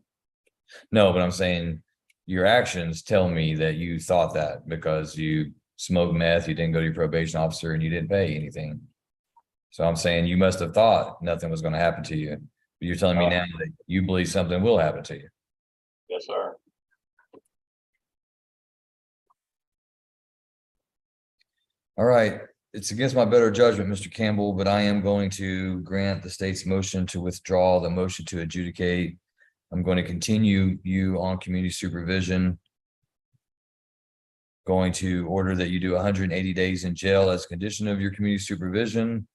Speaker 1: No, but I'm saying your actions tell me that you thought that because you smoked meth, you didn't go to your probation officer, and you didn't pay anything. So I'm saying you must have thought nothing was going to happen to you. But you're telling me now that you believe something will happen to you.
Speaker 8: Yes, sir.
Speaker 1: All right. It's against my better judgment, Mr. Campbell, but I am going to grant the state's motion to withdraw the motion to adjudicate. I'm going to continue you on community supervision. Going to order that you do 180 days in jail as a condition of your community supervision.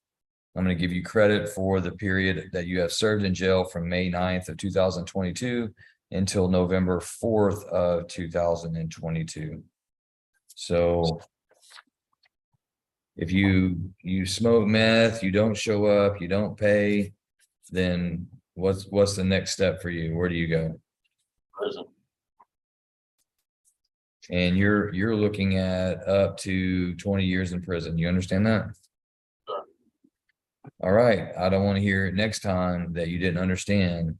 Speaker 1: I'm going to give you credit for the period that you have served in jail from May 9th of 2022 until November 4th of 2022. So if you smoke meth, you don't show up, you don't pay, then What's the next step for you? Where do you go?
Speaker 9: Prison.
Speaker 1: And you're looking at up to 20 years in prison. You understand that?
Speaker 9: Sure.
Speaker 1: All right. I don't want to hear it next time that you didn't understand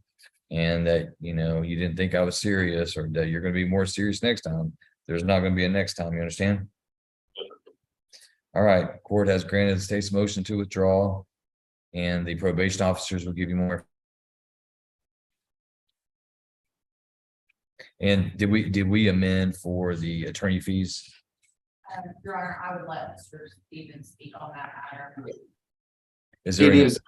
Speaker 1: and that, you didn't think I was serious or that you're going to be more serious next time. There's not going to be a next time. You understand? All right. Court has granted the state's motion to withdraw and the probation officers will give you more. And did we amend for the attorney fees?
Speaker 6: Your Honor, I would let Mr. Stevens speak on that matter.
Speaker 1: Is there
Speaker 10: It
Speaker 1: any-
Speaker 10: is.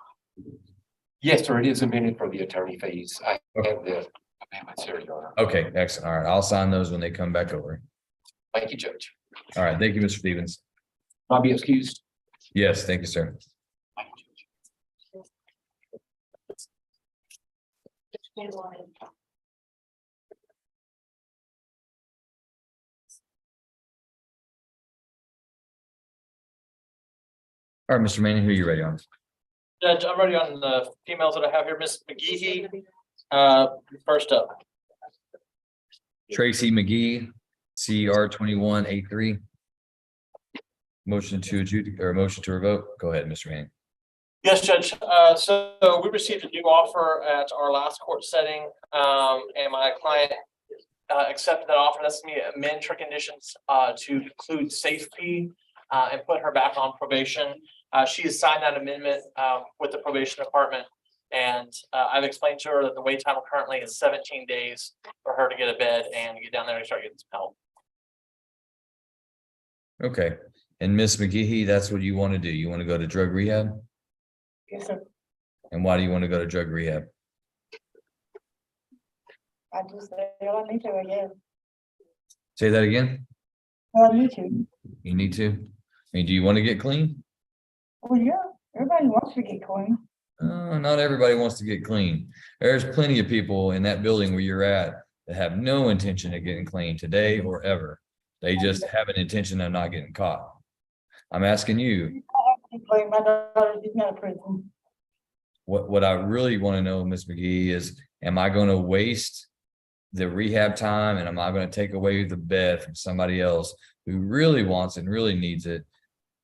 Speaker 10: Yes, sir, it is amended for the attorney fees. I have the amendments here, Your Honor.
Speaker 1: Okay, excellent. All right, I'll sign those when they come back over.
Speaker 10: Thank you, Judge.
Speaker 1: All right, thank you, Mr. Stevens.
Speaker 10: I'll be excused.
Speaker 1: Yes, thank you, sir.
Speaker 10: Thank you, Judge.
Speaker 1: All right, Mr. Manning, who are you ready on?
Speaker 9: Judge, I'm ready on the females that I have here. Miss McGee, first up.
Speaker 1: Tracy McGee, CR 2183. Motion to adjudicate or motion to revoke. Go ahead, Mr. Manning.
Speaker 9: Yes, Judge. So we received a new offer at our last court setting, and my client accepted that offer. That's me amend her conditions to include safety and put her back on probation. She has signed that amendment with the probation department, and I've explained to her that the wait time currently is 17 days for her to get a bed and get down there and start getting some help.
Speaker 1: Okay, and Miss McGee, that's what you want to do. You want to go to drug rehab?
Speaker 11: Yes, sir.
Speaker 1: And why do you want to go to drug rehab?
Speaker 11: I just feel I need to, I guess.
Speaker 1: Say that again.
Speaker 11: Well, I need to.
Speaker 1: You need to. I mean, do you want to get clean?
Speaker 11: Well, yeah, everybody wants to get clean.
Speaker 1: Not everybody wants to get clean. There's plenty of people in that building where you're at that have no intention of getting clean today or ever. They just have an intention of not getting caught. I'm asking you,
Speaker 11: I have to clean. My daughter is not a prison.
Speaker 1: what I really want to know, Miss McGee, is am I going to waste the rehab time and am I going to take away the bed from somebody else who really wants it and really needs it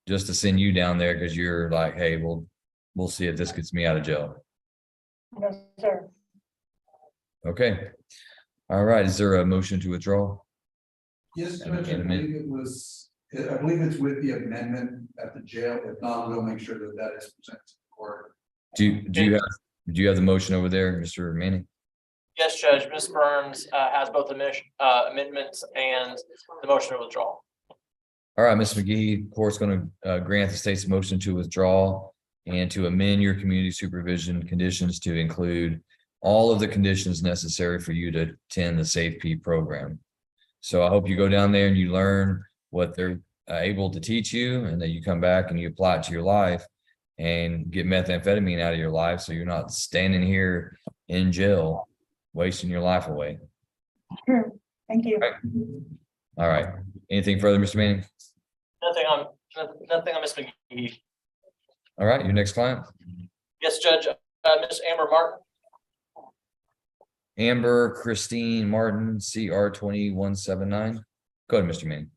Speaker 1: just to send you down there because you're like, hey, we'll see if this gets me out of jail.
Speaker 11: No, sir.
Speaker 1: Okay. All right. Is there a motion to withdraw?
Speaker 3: Yes,
Speaker 1: And
Speaker 3: Judge, I
Speaker 1: amendment.
Speaker 3: believe it was, I believe it's with the amendment at the jail. If not, we'll make sure that that is presented to the court.
Speaker 1: Do you have the motion over there, Mr. Manning?
Speaker 9: Yes, Judge. Ms. Burns has both amendments and the motion to withdraw.
Speaker 1: All right, Ms. McGee, court's going to grant the state's motion to withdraw and to amend your community supervision conditions to include all of the conditions necessary for you to attend the SafeP program. So I hope you go down there and you learn what they're able to teach you and that you come back and you apply it to your life and get methamphetamine out of your life so you're not standing here in jail wasting your life away.
Speaker 11: Sure. Thank you.
Speaker 1: All right. Anything further, Mr. Manning?
Speaker 9: Nothing on Ms. McGee.
Speaker 1: All right, your next client.
Speaker 9: Yes, Judge. Ms. Amber Martin.
Speaker 1: Amber Christine Martin, CR 2179. Go ahead, Mr. Manning.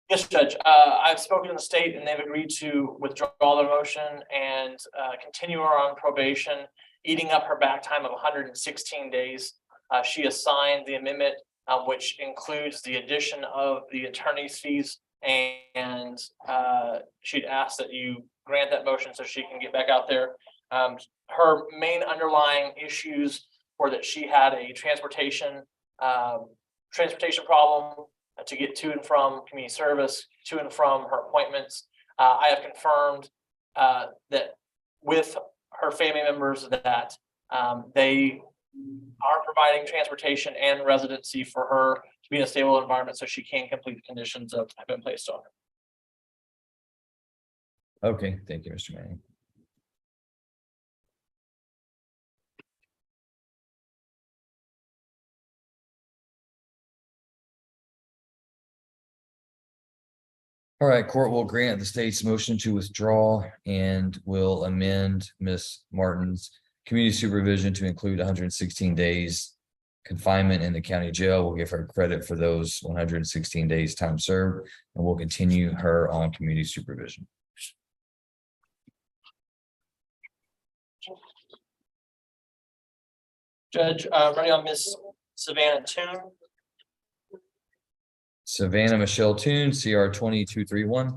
Speaker 9: Yes, Judge. I've spoken to the state and they've agreed to withdraw their motion and continue her on probation, eating up her back time of 116 days. She has signed the amendment, which includes the addition of the attorney's fees, and she'd asked that you grant that motion so she can get back out there. Her main underlying issues were that she had a transportation problem to get to and from community service, to and from her appointments. I have confirmed that with her family members that they are providing transportation and residency for her to be in a stable environment so she can complete the conditions that have been placed on her.
Speaker 1: Okay, thank you, Mr. Manning. All right, court will grant the state's motion to withdraw and will amend Ms. Martin's community supervision to include 116 days confinement in the county jail. We'll give her credit for those 116 days time served, and we'll continue her on community supervision.
Speaker 9: Judge, ready on Miss Savannah Tune.
Speaker 1: Savannah Michelle Tune, CR 2231.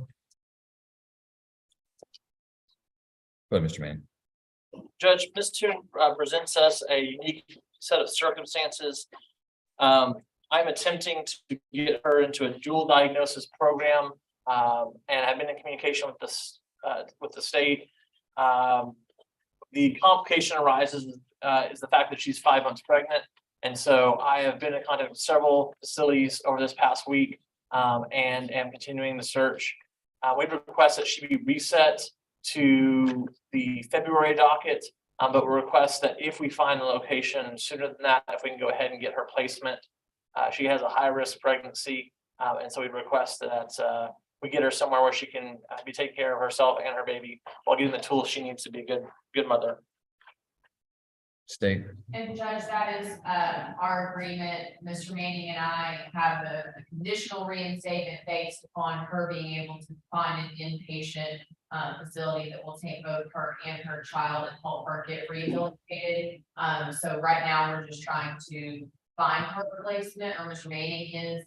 Speaker 1: Go ahead, Mr. Mann.
Speaker 9: Judge, Ms. Tune presents us a unique set of circumstances. I'm attempting to get her into a dual diagnosis program, and I've been in communication with this with the state. The complication arises is the fact that she's 5 months pregnant, and so I have been in contact with several facilities over this past week, and am continuing the search. We've requested that she be reset to the February docket, but we request that if we find the location sooner than that, if we can go ahead and get her placement. She has a high-risk pregnancy, and so we request that we get her somewhere where she can be taking care of herself and her baby while getting the tools she needs to be a good mother.
Speaker 1: State.
Speaker 6: And Judge, that is our agreement. Mr. Manning and I have a conditional reinstatement based upon her being able to find an inpatient facility that will take both her and her child and help her get rehabilitated. So right now, we're just trying to find her replacement, or Mr. Manning is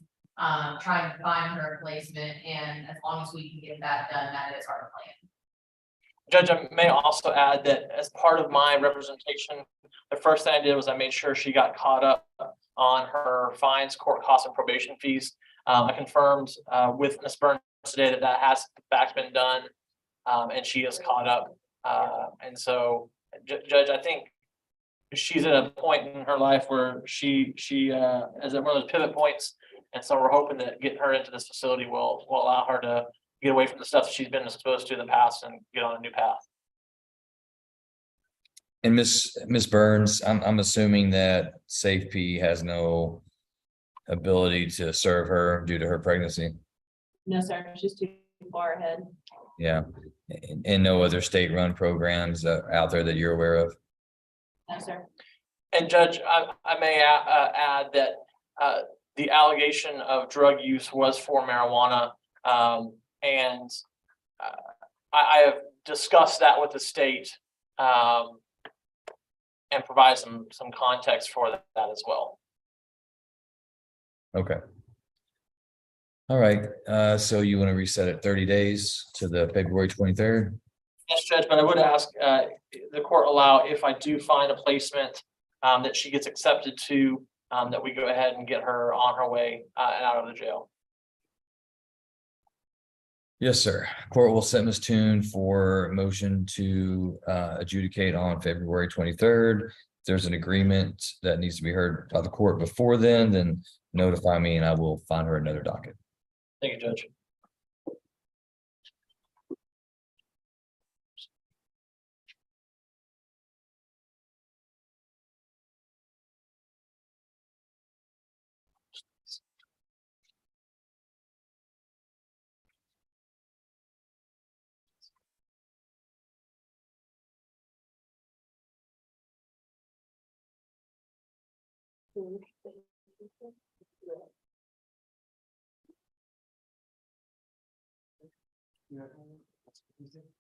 Speaker 6: trying to find her replacement, and as long as we can get that done, that is our plan.
Speaker 9: Judge, I may also add that as part of my representation, the first thing I did was I made sure she got caught up on her fines, court costs, and probation fees. I confirmed with Ms. Burns today that has in fact been done, and she is caught up. And so, Judge, I think she's at a point in her life where she is at one of those pivot points, and so we're hoping that getting her into this facility will allow her to get away from the stuff that she's been exposed to in the past and get on a new path.
Speaker 1: And Miss Burns, I'm assuming that SafeP has no ability to serve her due to her pregnancy.
Speaker 6: No, sir, she's too far ahead.
Speaker 1: Yeah, and no other state-run programs out there that you're aware of.
Speaker 6: No, sir.
Speaker 9: And Judge, I may add that the allegation of drug use was for marijuana, and I have discussed that with the state and provide some context for that as well.
Speaker 1: Okay. All right, so you want to reset it 30 days to the February 23rd?
Speaker 9: Yes, Judge, but I would ask the court allow, if I do find a placement that she gets accepted to, that we go ahead and get her on her way and out of the jail.
Speaker 1: Yes, sir. Court will set Ms. Tune for a motion to adjudicate on February 23rd. If there's an agreement that needs to be heard by the court before then notify me and I will find her another docket.
Speaker 9: Thank you, Judge.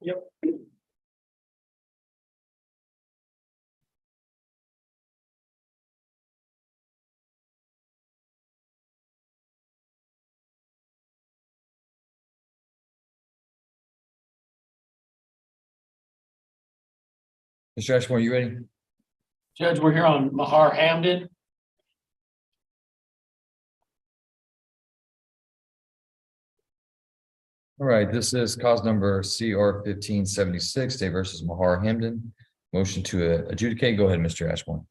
Speaker 9: Yep.
Speaker 1: Mr. Ashmore, you ready?
Speaker 8: Judge, we're here on Mahar Hamden.
Speaker 1: All right, this is cause number CR 1576, State versus Mahar Hamden. Motion to adjudicate. Go ahead, Mr. Ashmore.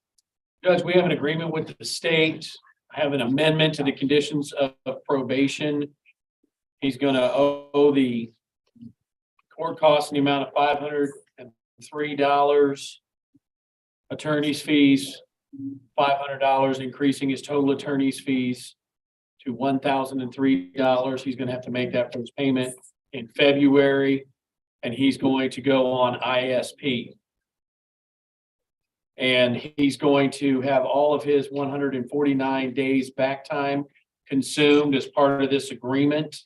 Speaker 8: Judge, we have an agreement with the state. I have an amendment to the conditions of probation. He's gonna owe the court costs in the amount of $503. Attorney's fees, $500, increasing his total attorney's fees to $1,003. He's gonna have to make that first payment in February, and he's going to go on ISP. And he's going to have all of his 149 days back time consumed as part of this agreement.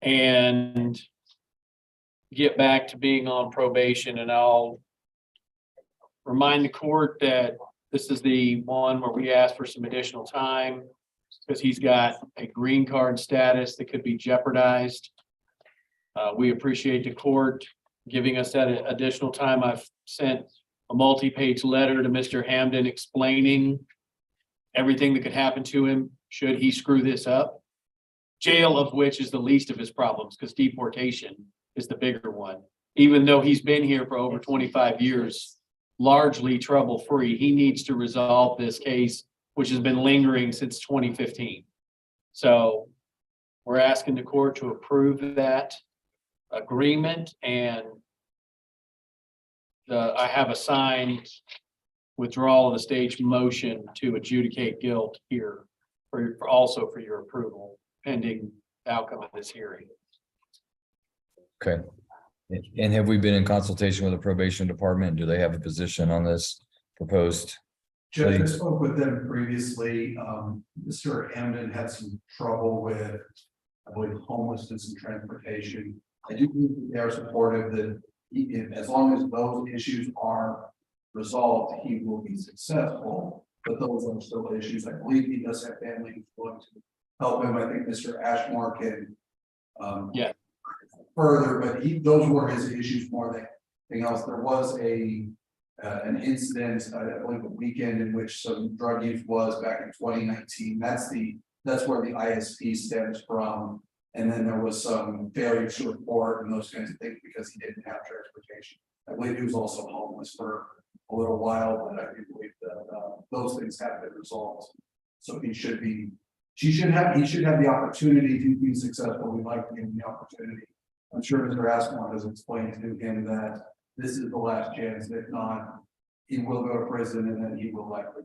Speaker 8: And get back to being on probation. And I'll remind the court that this is the one where we asked for some additional time because he's got a green card status that could be jeopardized. We appreciate the court giving us that additional time. I've sent a multi-page letter to Mr. Hamden explaining everything that could happen to him should he screw this up. Jail, of which is the least of his problems, because deportation is the bigger one. Even though he's been here for over 25 years, largely trouble-free, he needs to resolve this case, which has been lingering since 2015. So we're asking the court to approve that agreement, and I have a signed withdrawal of the stage motion to adjudicate guilt here for also for your approval pending the outcome of this hearing.
Speaker 1: Okay. And have we been in consultation with the probation department? Do they have a position on this proposed?
Speaker 3: Judge, I spoke with them previously. Mr. Hamden had some trouble with, I believe, homelessness and transportation. I do think they are supportive that as long as those issues are resolved, he will be successful. But those are still issues. I believe he does have family who's willing to help him. I think Mr. Ashmore can further, but those were his issues more than anything else. There was an incident, I believe a weekend in which some drug use was back in 2019. That's where the ISP stems from. And then there was some failure to report and those kinds of things because he didn't have transportation. I believe he was also homeless for a little while, but I do believe that those things have been resolved. So he should have the opportunity to be successful. We'd like to give him the opportunity. I'm sure Mr. Ashmore has explained to him that this is the last chance. If not, he will go to prison and then he will likely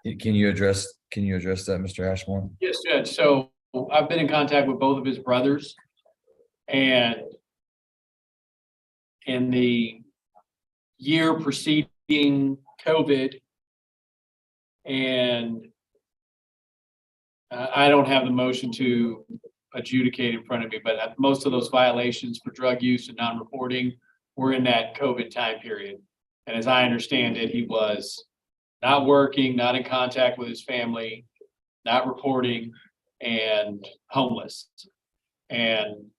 Speaker 3: be.
Speaker 1: Can you address that, Mr. Ashmore?
Speaker 8: Yes, Judge. So I've been in contact with both of his brothers, and in the year preceding COVID, and I don't have the motion to adjudicate in front of me, but most of those violations for drug use and non-reporting were in that COVID time period. And as I understand it, he was not working, not in contact with his family, not reporting, and homeless. And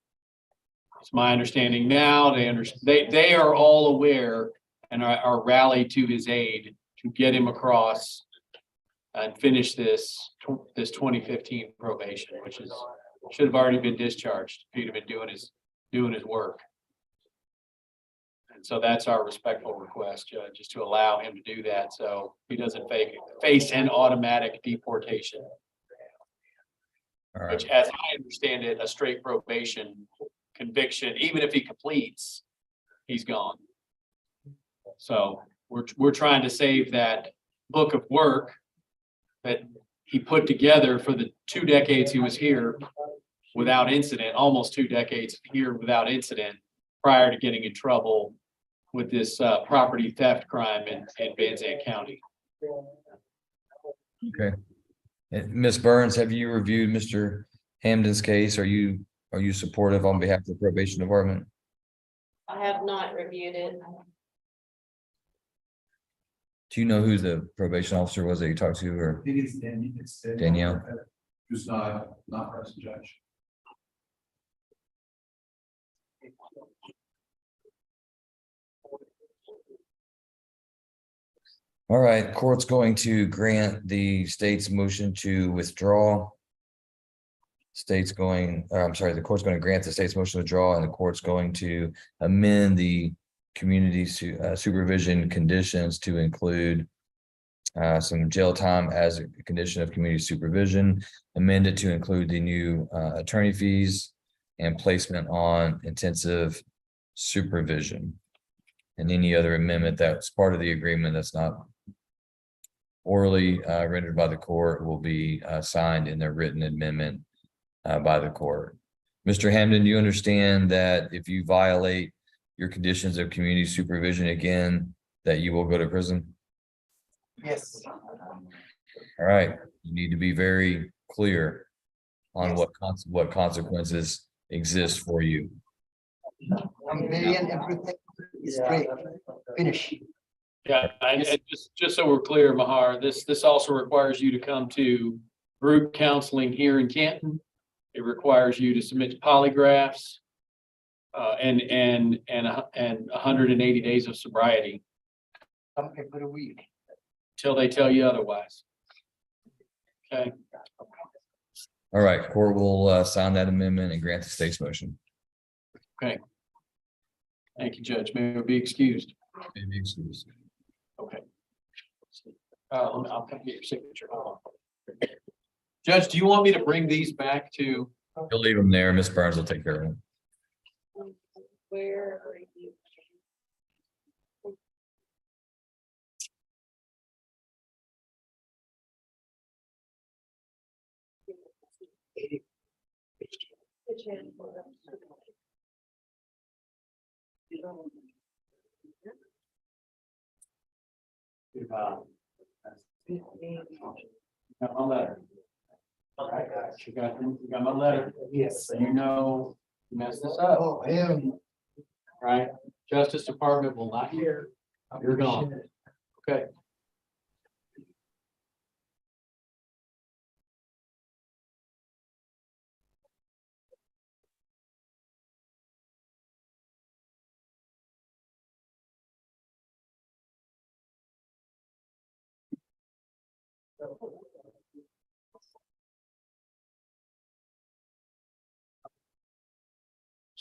Speaker 8: it's my understanding now, they are all aware and are rallied to his aid to get him across and finish this 2015 probation, which should have already been discharged if he'd have been doing his work. And so that's our respectful request, Judge, is to allow him to do that so he doesn't face an automatic deportation.
Speaker 1: All right.
Speaker 8: Which, as I understand it, a straight probation conviction, even if he completes, he's gone. So we're trying to save that book of work that he put together for the 2 decades he was here without incident, almost 2 decades here without incident, prior to getting in trouble with this property theft crime in Van Zandt County.
Speaker 1: Okay. And Ms. Burns, have you reviewed Mr. Hamden's case? Are you supportive on behalf of the probation department?
Speaker 6: I have not reviewed it.
Speaker 1: Do you know who the probation officer was that you talked to, or
Speaker 3: I think it's
Speaker 1: Danielle?
Speaker 3: Who's not present, Judge.
Speaker 1: All right, court's going to grant the state's motion to withdraw. The court's going to grant the state's motion to withdraw, and the court's going to amend the community supervision conditions to include some jail time as a condition of community supervision, amend it to include the new attorney fees and placement on intensive supervision. And any other amendment that's part of the agreement that's not orally rendered by the court will be signed in their written amendment by the court. Mr. Hamden, do you understand that if you violate your conditions of community supervision again, that you will go to prison?
Speaker 5: Yes.
Speaker 1: All right, you need to be very clear on what consequences exist for you.
Speaker 5: I'm paying everything straight, finish.
Speaker 8: Yeah, and just so we're clear, Mahar, this also requires you to come to group counseling here in Canton. It requires you to submit polygraphs. And 180 days of sobriety
Speaker 5: Come every week.
Speaker 8: till they tell you otherwise. Okay,
Speaker 1: All right, court will sign that amendment and grant the state's motion.
Speaker 8: thank you, Judge. May we be excused?
Speaker 1: May be excused.
Speaker 8: Okay. I'll come get your signature. Hold on. Judge, do you want me to bring these back to?
Speaker 1: You'll leave them there. Ms. Burns will take care of them.
Speaker 6: Where are you?
Speaker 8: Got my letter. Okay, you got my letter.
Speaker 5: Yes.
Speaker 8: So you know, you messed this up,
Speaker 5: Oh, him.
Speaker 8: right? Justice Department will not hear. You're gone. Okay.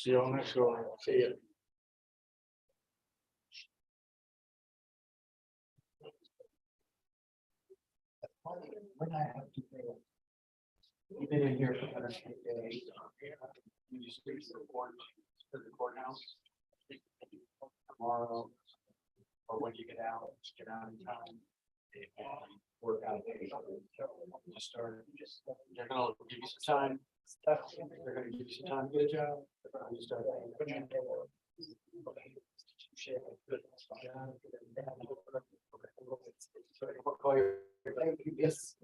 Speaker 5: See you on next one. See you.
Speaker 8: You've been in here for 108 days. You just reach the courthouse. Tomorrow, or when you get out in time. And work out. Just start, they're gonna give you some time. They're gonna give you some time to get a job. You start.
Speaker 5: Yes.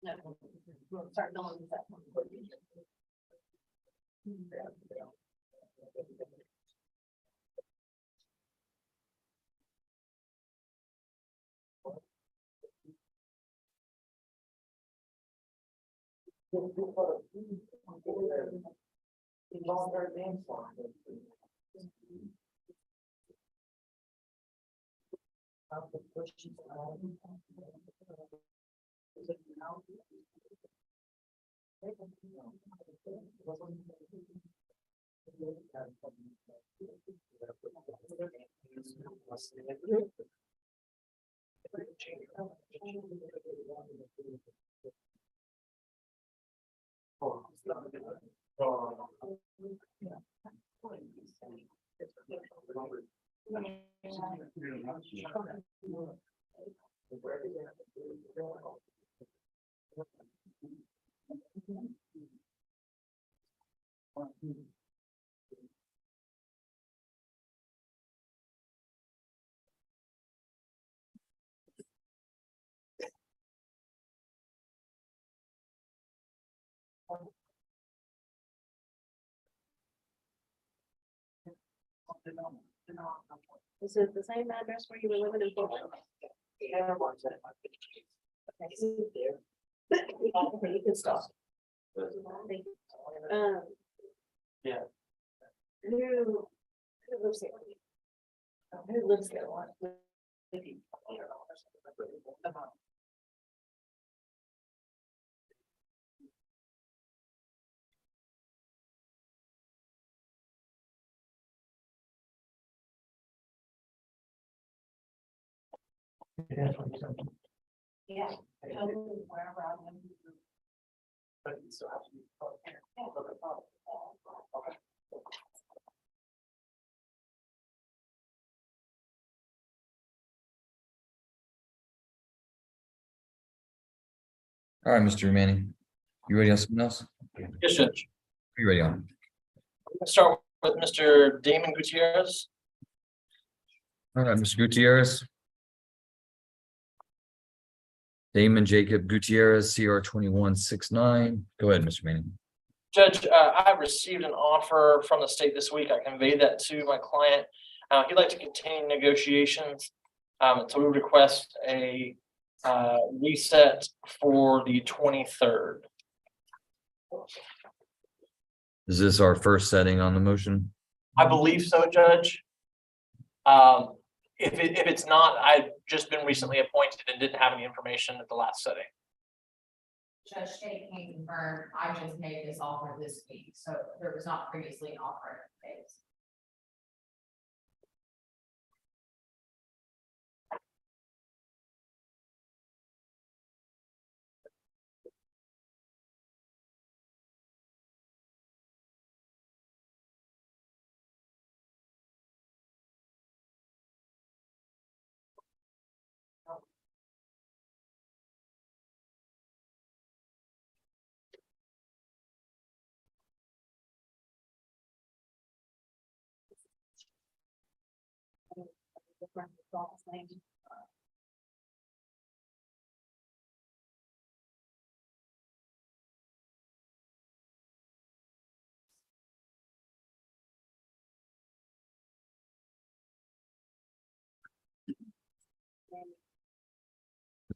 Speaker 6: No, we'll start going with that one. Is it the same address where you were living in Florida? Yeah. Okay, so there. You can stop.
Speaker 8: Yeah.
Speaker 6: Who lives there? Who lives there? With you? Yeah.
Speaker 1: All right, Mr. Manning, you ready on something else?
Speaker 9: Yes, Judge.
Speaker 1: You ready on?
Speaker 9: Let's start with Mr. Damon Gutierrez.
Speaker 1: All right, Mr. Gutierrez. Damon Jacob Gutierrez, CR 2169. Go ahead, Mr. Manning.
Speaker 9: Judge, I received an offer from the state this week. I conveyed that to my client. He'd like to continue negotiations. So we request a reset for the 23rd.
Speaker 1: Is this our first setting on the motion?
Speaker 9: I believe so, Judge. If it's not, I've just been recently appointed and didn't have any information at the last setting.
Speaker 6: Judge State can confirm, I just made this offer this week, so there was not previously an offer in place.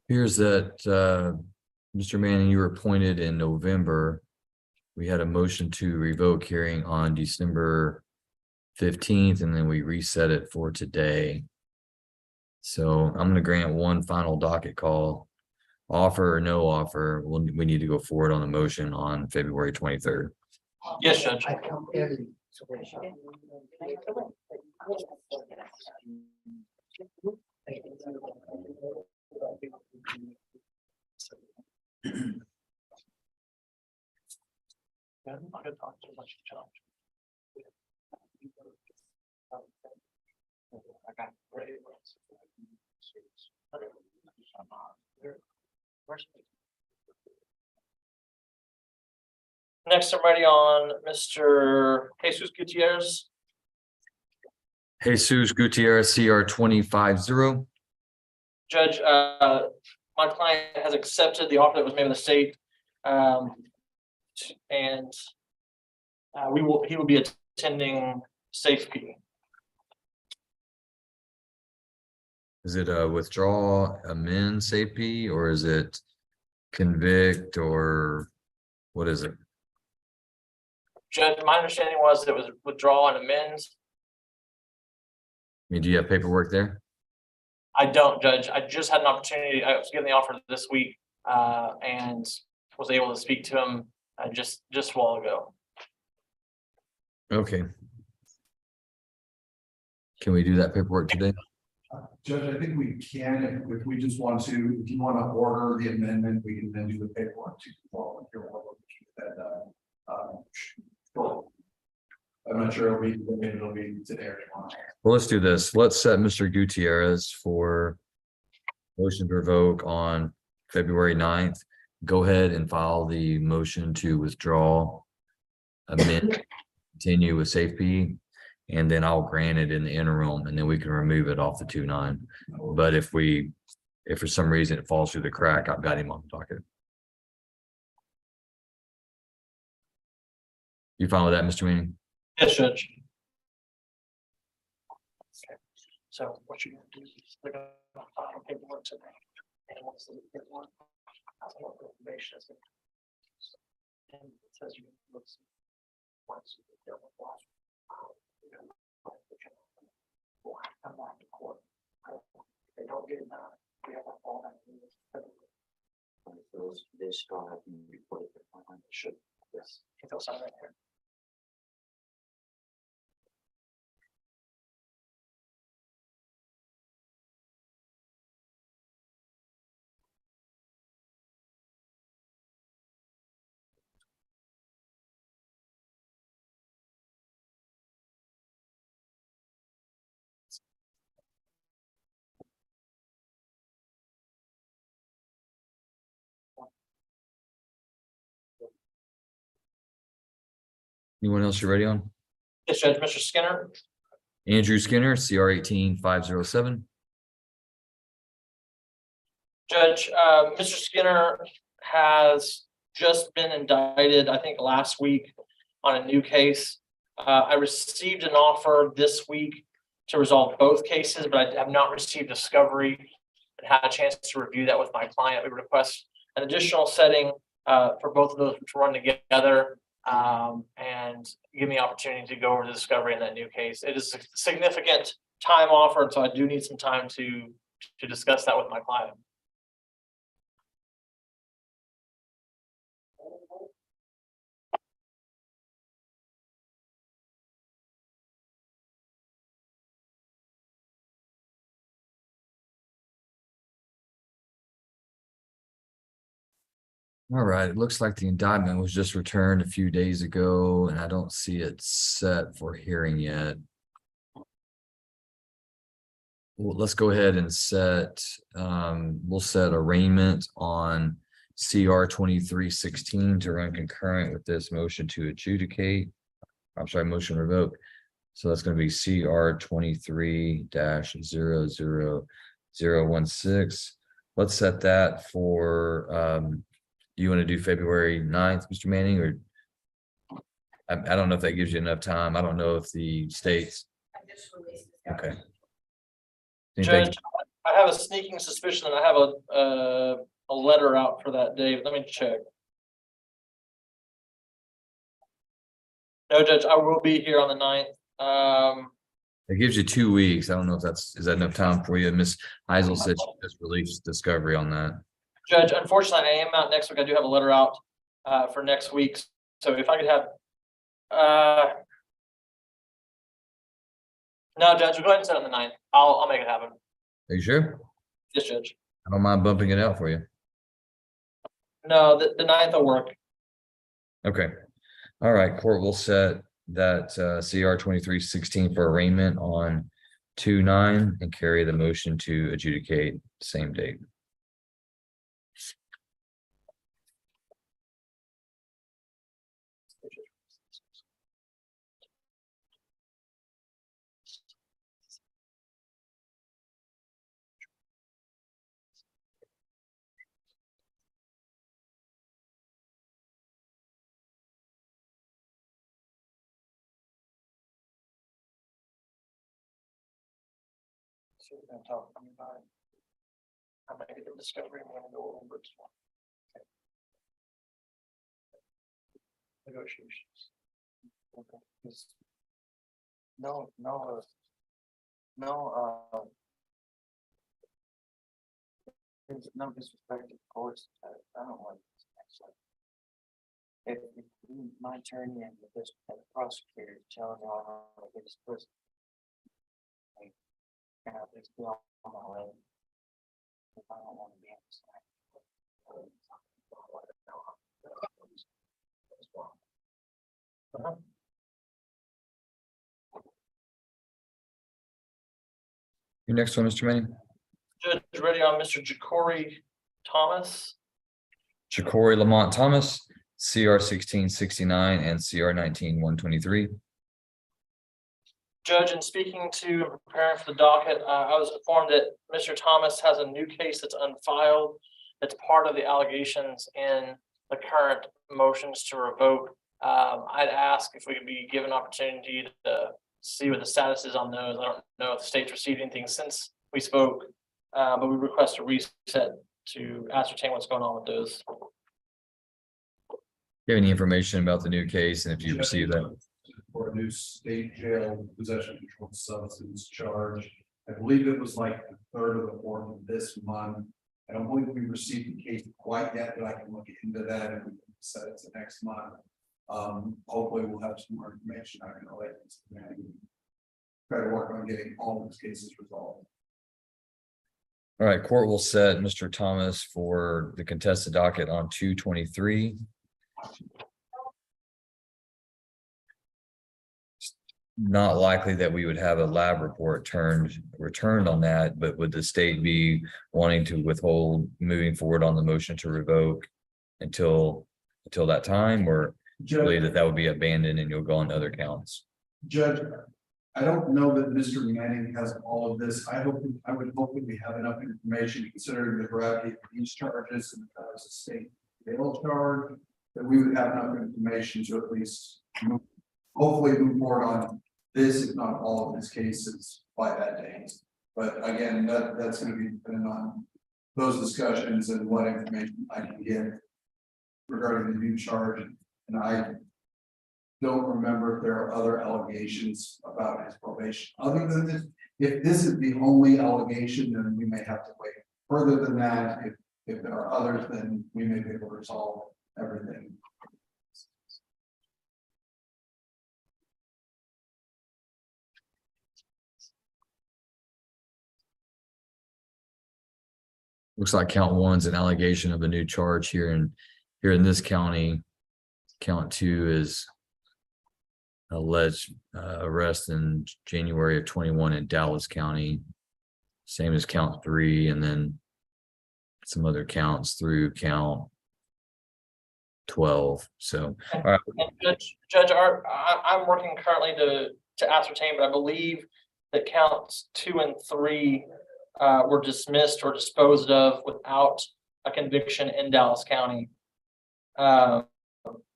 Speaker 1: Appears that Mr. Manning, you were appointed in November. We had a motion to revoke hearing on December 15th, and then we reset it for today. So I'm going to grant one final docket call. Offer or no offer, we need to go forward on the motion on February 23rd.
Speaker 9: Yes, Judge. Next, I'm ready on Mr. Jesus Gutierrez.
Speaker 1: Jesus Gutierrez, CR 250.
Speaker 9: Judge, my client has accepted the offer that was made by the state. And he will be attending safety.
Speaker 1: Is it a withdraw, amend safety, or is it convict, or what is it?
Speaker 9: Judge, my understanding was that it was withdraw and amend.
Speaker 1: I mean, do you have paperwork there?
Speaker 9: I don't, Judge. I just had an opportunity. I was given the offer this week and was able to speak to him just a while ago.
Speaker 1: Okay. Can we do that paperwork today?
Speaker 3: Judge, I think we can, if we just want to, if you want to order the amendment, we can then do the paperwork to follow if you're that I'm not sure it'll be today or tomorrow.
Speaker 1: Well, let's do this. Let's set Mr. Gutierrez for motion to revoke on February 9th. Go ahead and file the motion to withdraw, amend, continue with safety, and then I'll grant it in the interim, and then we can remove it off the 2-9. But if for some reason it falls through the crack, I've got him on the docket. You fine with that, Mr. Manning?
Speaker 9: Yes, Judge. Okay. So what you're gonna do is they're gonna file paperwork today. And once they get one, I'll know what the information is. And it says you can look. Once you get there, we'll come back to court. If they don't get it done, we have a fall back. This have been reported. Should this, if they'll sign right here.
Speaker 1: Anyone else you're ready on?
Speaker 9: Yes, Judge, Mr. Skinner.
Speaker 1: Andrew Skinner, CR 18-507.
Speaker 9: Judge, Mr. Skinner has just been indicted, I think, last week on a new case. I received an offer this week to resolve both cases, but I have not received discovery and had a chance to review that with my client. We request an additional setting for both of those to run together and give me opportunity to go over the discovery in that new case. It is a significant time offered, so I do need some time to discuss that with my client.
Speaker 1: All right, it looks like the indictment was just returned a few days ago, and I don't see it set for hearing yet. Well, let's go ahead and set, we'll set arraignment on CR 2316 to run concurrent with this motion to adjudicate. I'm sorry, motion to revoke. So that's going to be CR 23-00016. Let's set that for, you want to do February 9th, Mr. Manning, or I don't know if that gives you enough time. I don't know if the states. Okay.
Speaker 9: Judge, I have a sneaking suspicion that I have a letter out for that day. Let me check. No, Judge, I will be here on the 9th.
Speaker 1: It gives you 2 weeks. I don't know if is that enough time for you? Miss Heisel said she just released discovery on that.
Speaker 9: Judge, unfortunately, I am out next week. I do have a letter out for next week. So if I could have, no, Judge, we'll go ahead and set it on the 9th. I'll make it happen.
Speaker 1: Are you sure?
Speaker 9: Yes, Judge.
Speaker 1: I don't mind bumping it out for you.
Speaker 9: No, the 9th will work.
Speaker 1: Okay. All right, court will set that CR 2316 for arraignment on 2/9 and carry the motion to adjudicate same date.
Speaker 9: So we're gonna talk about it. I'm gonna get the discovery. I'm gonna go over it. Negotiations. Okay. No, there's no disrespect, of course. I don't want to actually. If my attorney and the prosecutor telling me all this person. It's still on my way. If I don't want to be on the side.
Speaker 1: Your next one, Mr. Manning.
Speaker 9: Judge, ready on Mr. Ja'Cory Thomas.
Speaker 1: Ja'Cory Lamont Thomas, CR 1669 and CR 19-123.
Speaker 9: Judge, in speaking to and preparing for the docket, I was informed that Mr. Thomas has a new case that's unfiled. That's part of the allegations in the current motions to revoke. I'd ask if we could be given opportunity to see what the status is on those. I don't know if the state's received anything since we spoke, but we request a reset to ascertain what's going on with those.
Speaker 1: Do you have any information about the new case and if you received that?
Speaker 3: For a new state jail possession of controlled substance charge. I believe it was like the 3rd or the 4th of this month. I don't believe we received the case quite yet, but I can look into that and we can set it to next month. Hopefully we'll have some more information. I can let you try to work on getting all these cases resolved.
Speaker 1: All right, court will set Mr. Thomas for the contested docket on 2/23. Not likely that we would have a lab report returned on that, but would the state be wanting to withhold moving forward on the motion to revoke until that time, or believe
Speaker 3: Judge,
Speaker 1: that would be abandoned and you'll go on to other counts.
Speaker 3: Judge, I don't know that Mr. Manning has all of this. I would hope that we have enough information considering the gravity of these charges and that was a state bail charge, that we would have enough information to at least hopefully move forward on this, if not all of his cases by that date. But again, that's going to be dependent on those discussions and what information I can get regarding the new charge. And I don't remember if there are other allegations about his probation. Other than this, if this is the only allegation, then we may have to wait. Further than that, if there are others, then we may be able to resolve everything.
Speaker 1: Looks like count one's an allegation of a new charge here in this county. Count two is alleged arrest in January of 21 in Dallas County. Same as count three, and then some other counts through count 12. So, all right.
Speaker 9: And Judge, I'm working currently to ascertain, but I believe that counts 2 and 3 were dismissed or disposed of without a conviction in Dallas County.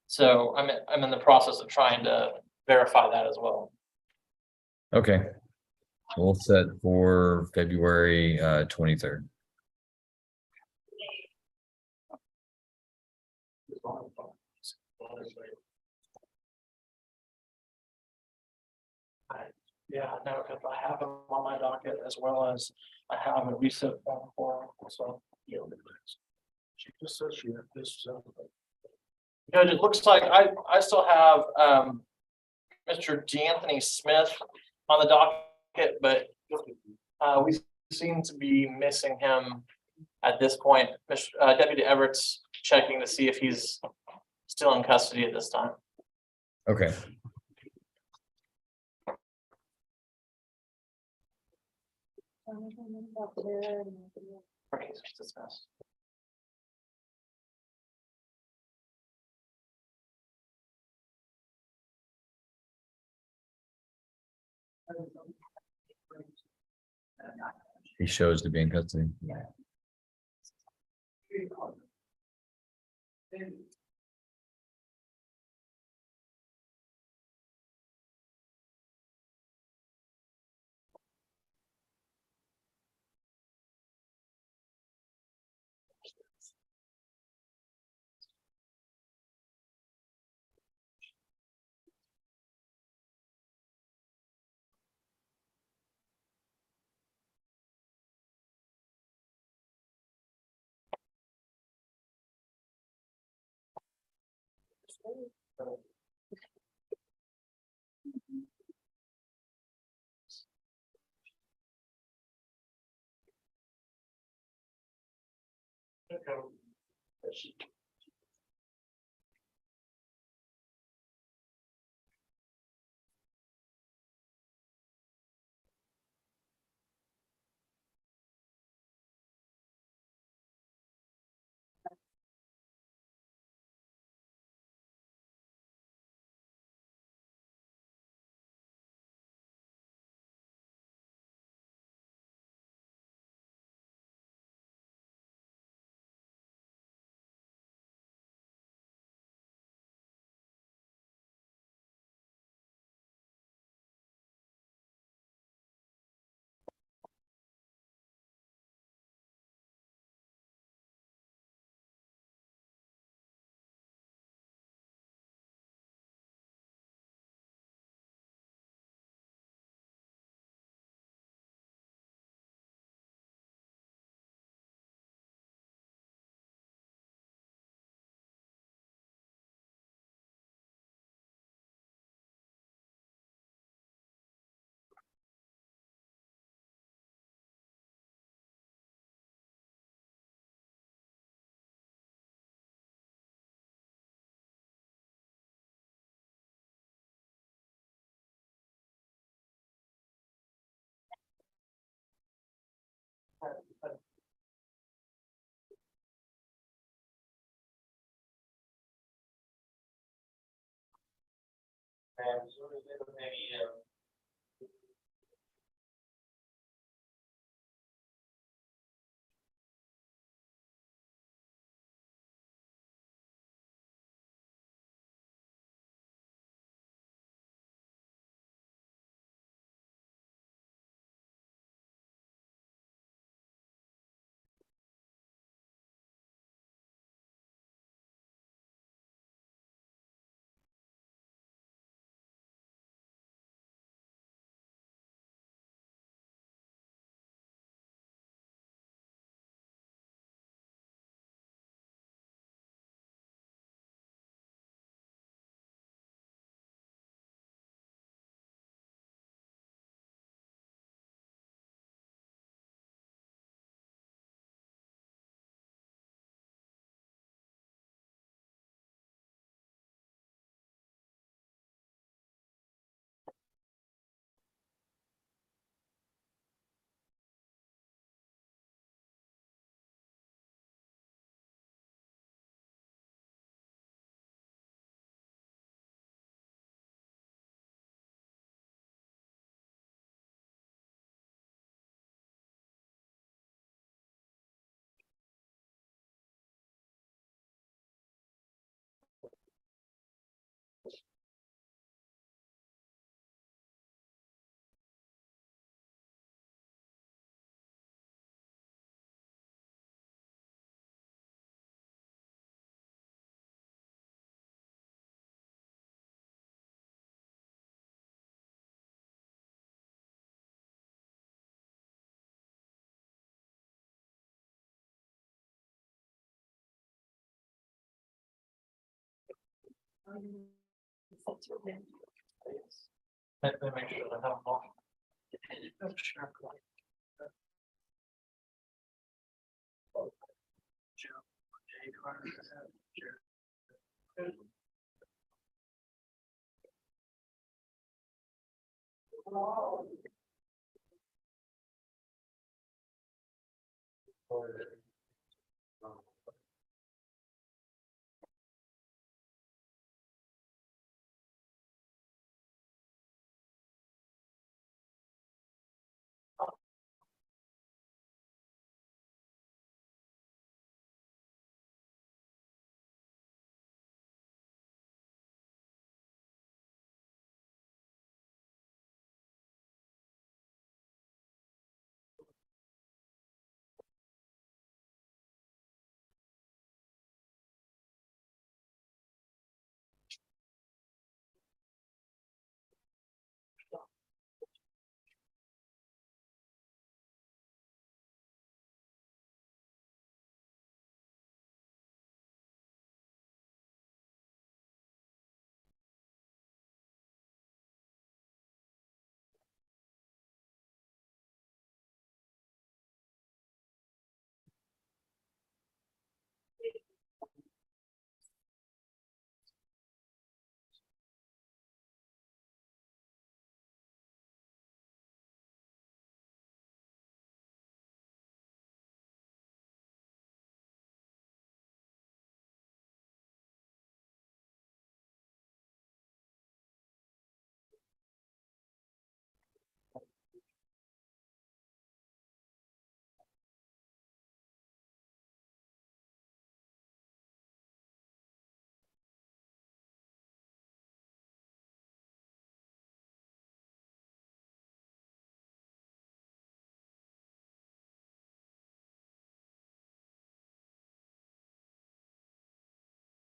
Speaker 9: So I'm in the process of trying to verify that as well.
Speaker 1: Okay. We'll set for February 23rd.
Speaker 9: Yeah, no, because I have them on my docket as well as I have a reset form for them, so. She just says she had this. Judge, it looks like I still have Mr. D'Anthony Smith on the docket, but we seem to be missing him at this point. Deputy Everett's checking to see if he's still in custody at this time.
Speaker 1: Okay.
Speaker 9: Okay, so it's dismissed.
Speaker 1: He shows to be in custody.
Speaker 9: Okay. Let me make sure I have them all.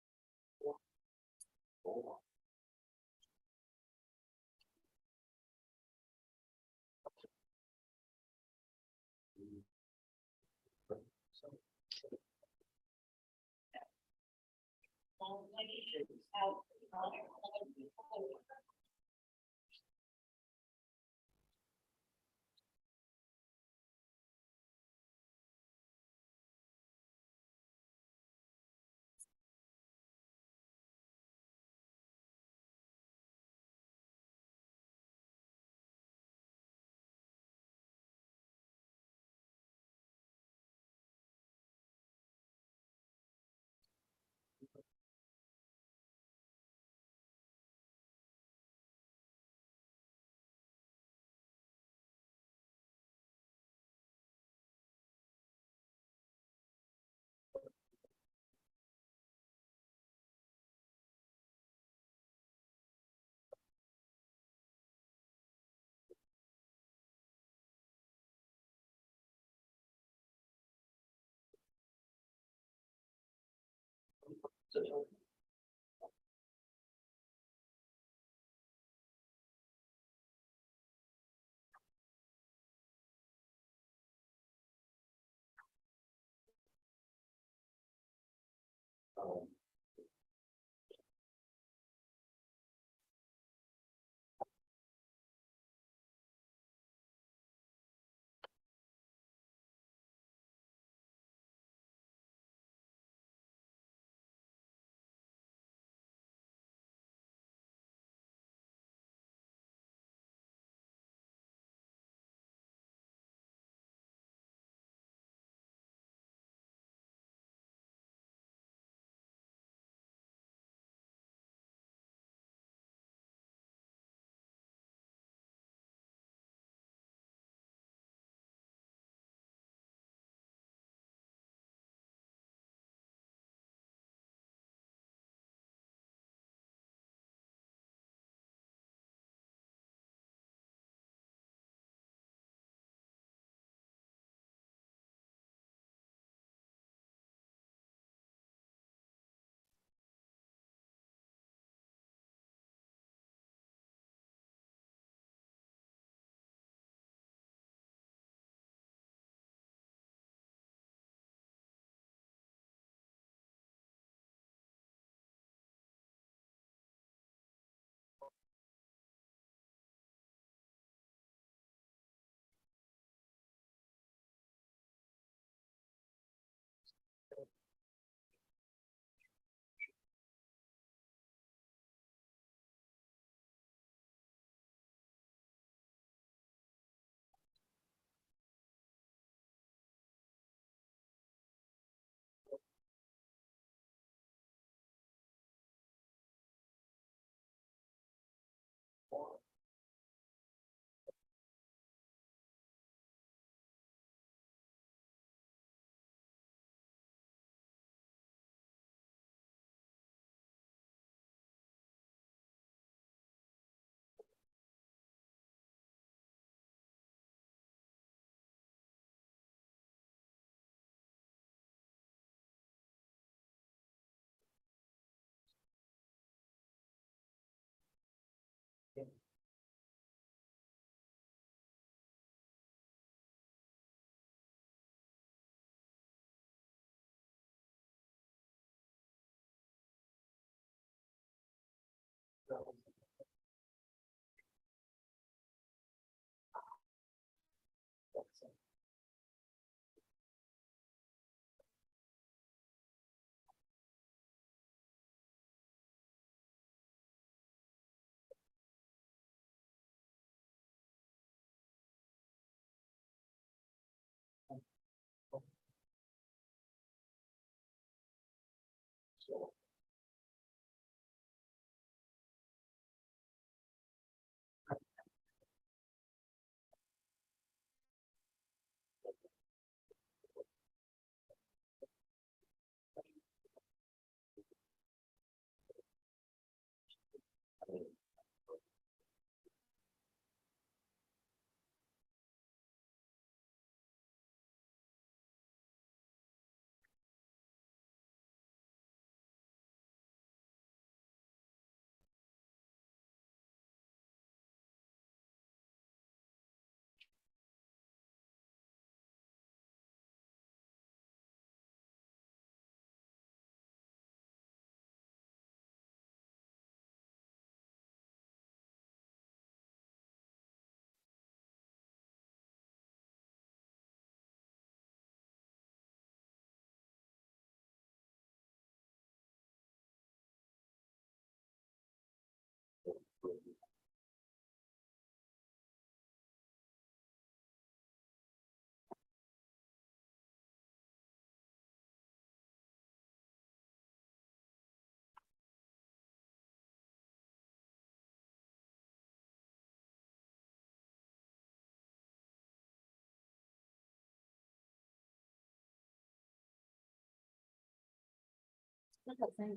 Speaker 6: Thank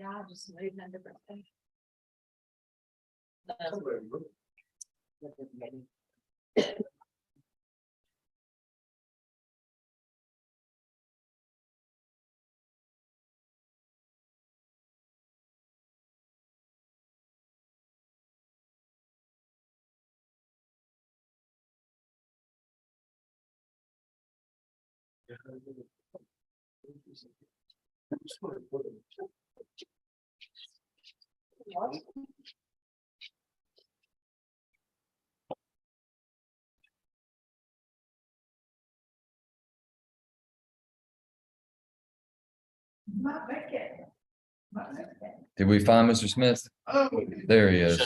Speaker 6: God, just moving a different thing.
Speaker 5: Not make it. Not make it.
Speaker 1: Did we find Mr. Smith?
Speaker 5: Oh.
Speaker 1: There he is.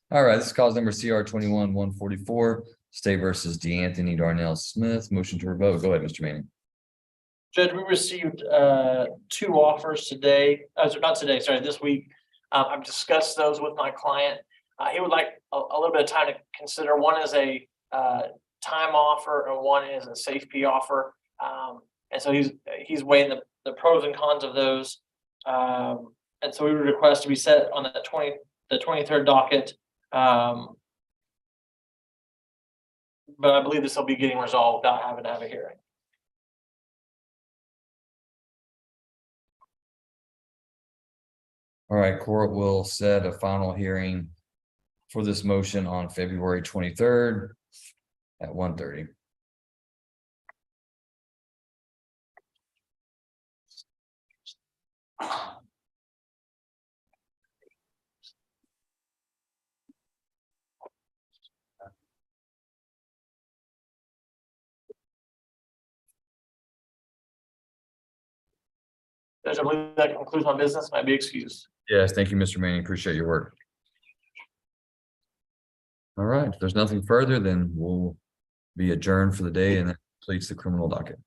Speaker 1: All right, this is cause number CR 21-144, State versus DeAnthony Darnell Smith. Motion to revoke. Go ahead, Mr. Manning.
Speaker 9: Judge, we received two offers today, not today, sorry, this week. I've discussed those with my client. He would like a little bit of time to consider. One is a time offer and one is a safety offer. And so he's weighing the pros and cons of those. And so we would request to be set on the 23rd docket. But I believe this will be getting resolved without having to have a hearing.
Speaker 1: All right, court will set a final hearing for this motion on February 23rd at 1:30.
Speaker 9: Judge, I believe that concludes my business. Might be excused.
Speaker 1: Yes, thank you, Mr. Manning. Appreciate your work. All right, if there's nothing further, then we'll be adjourned for the day and that completes the criminal docket.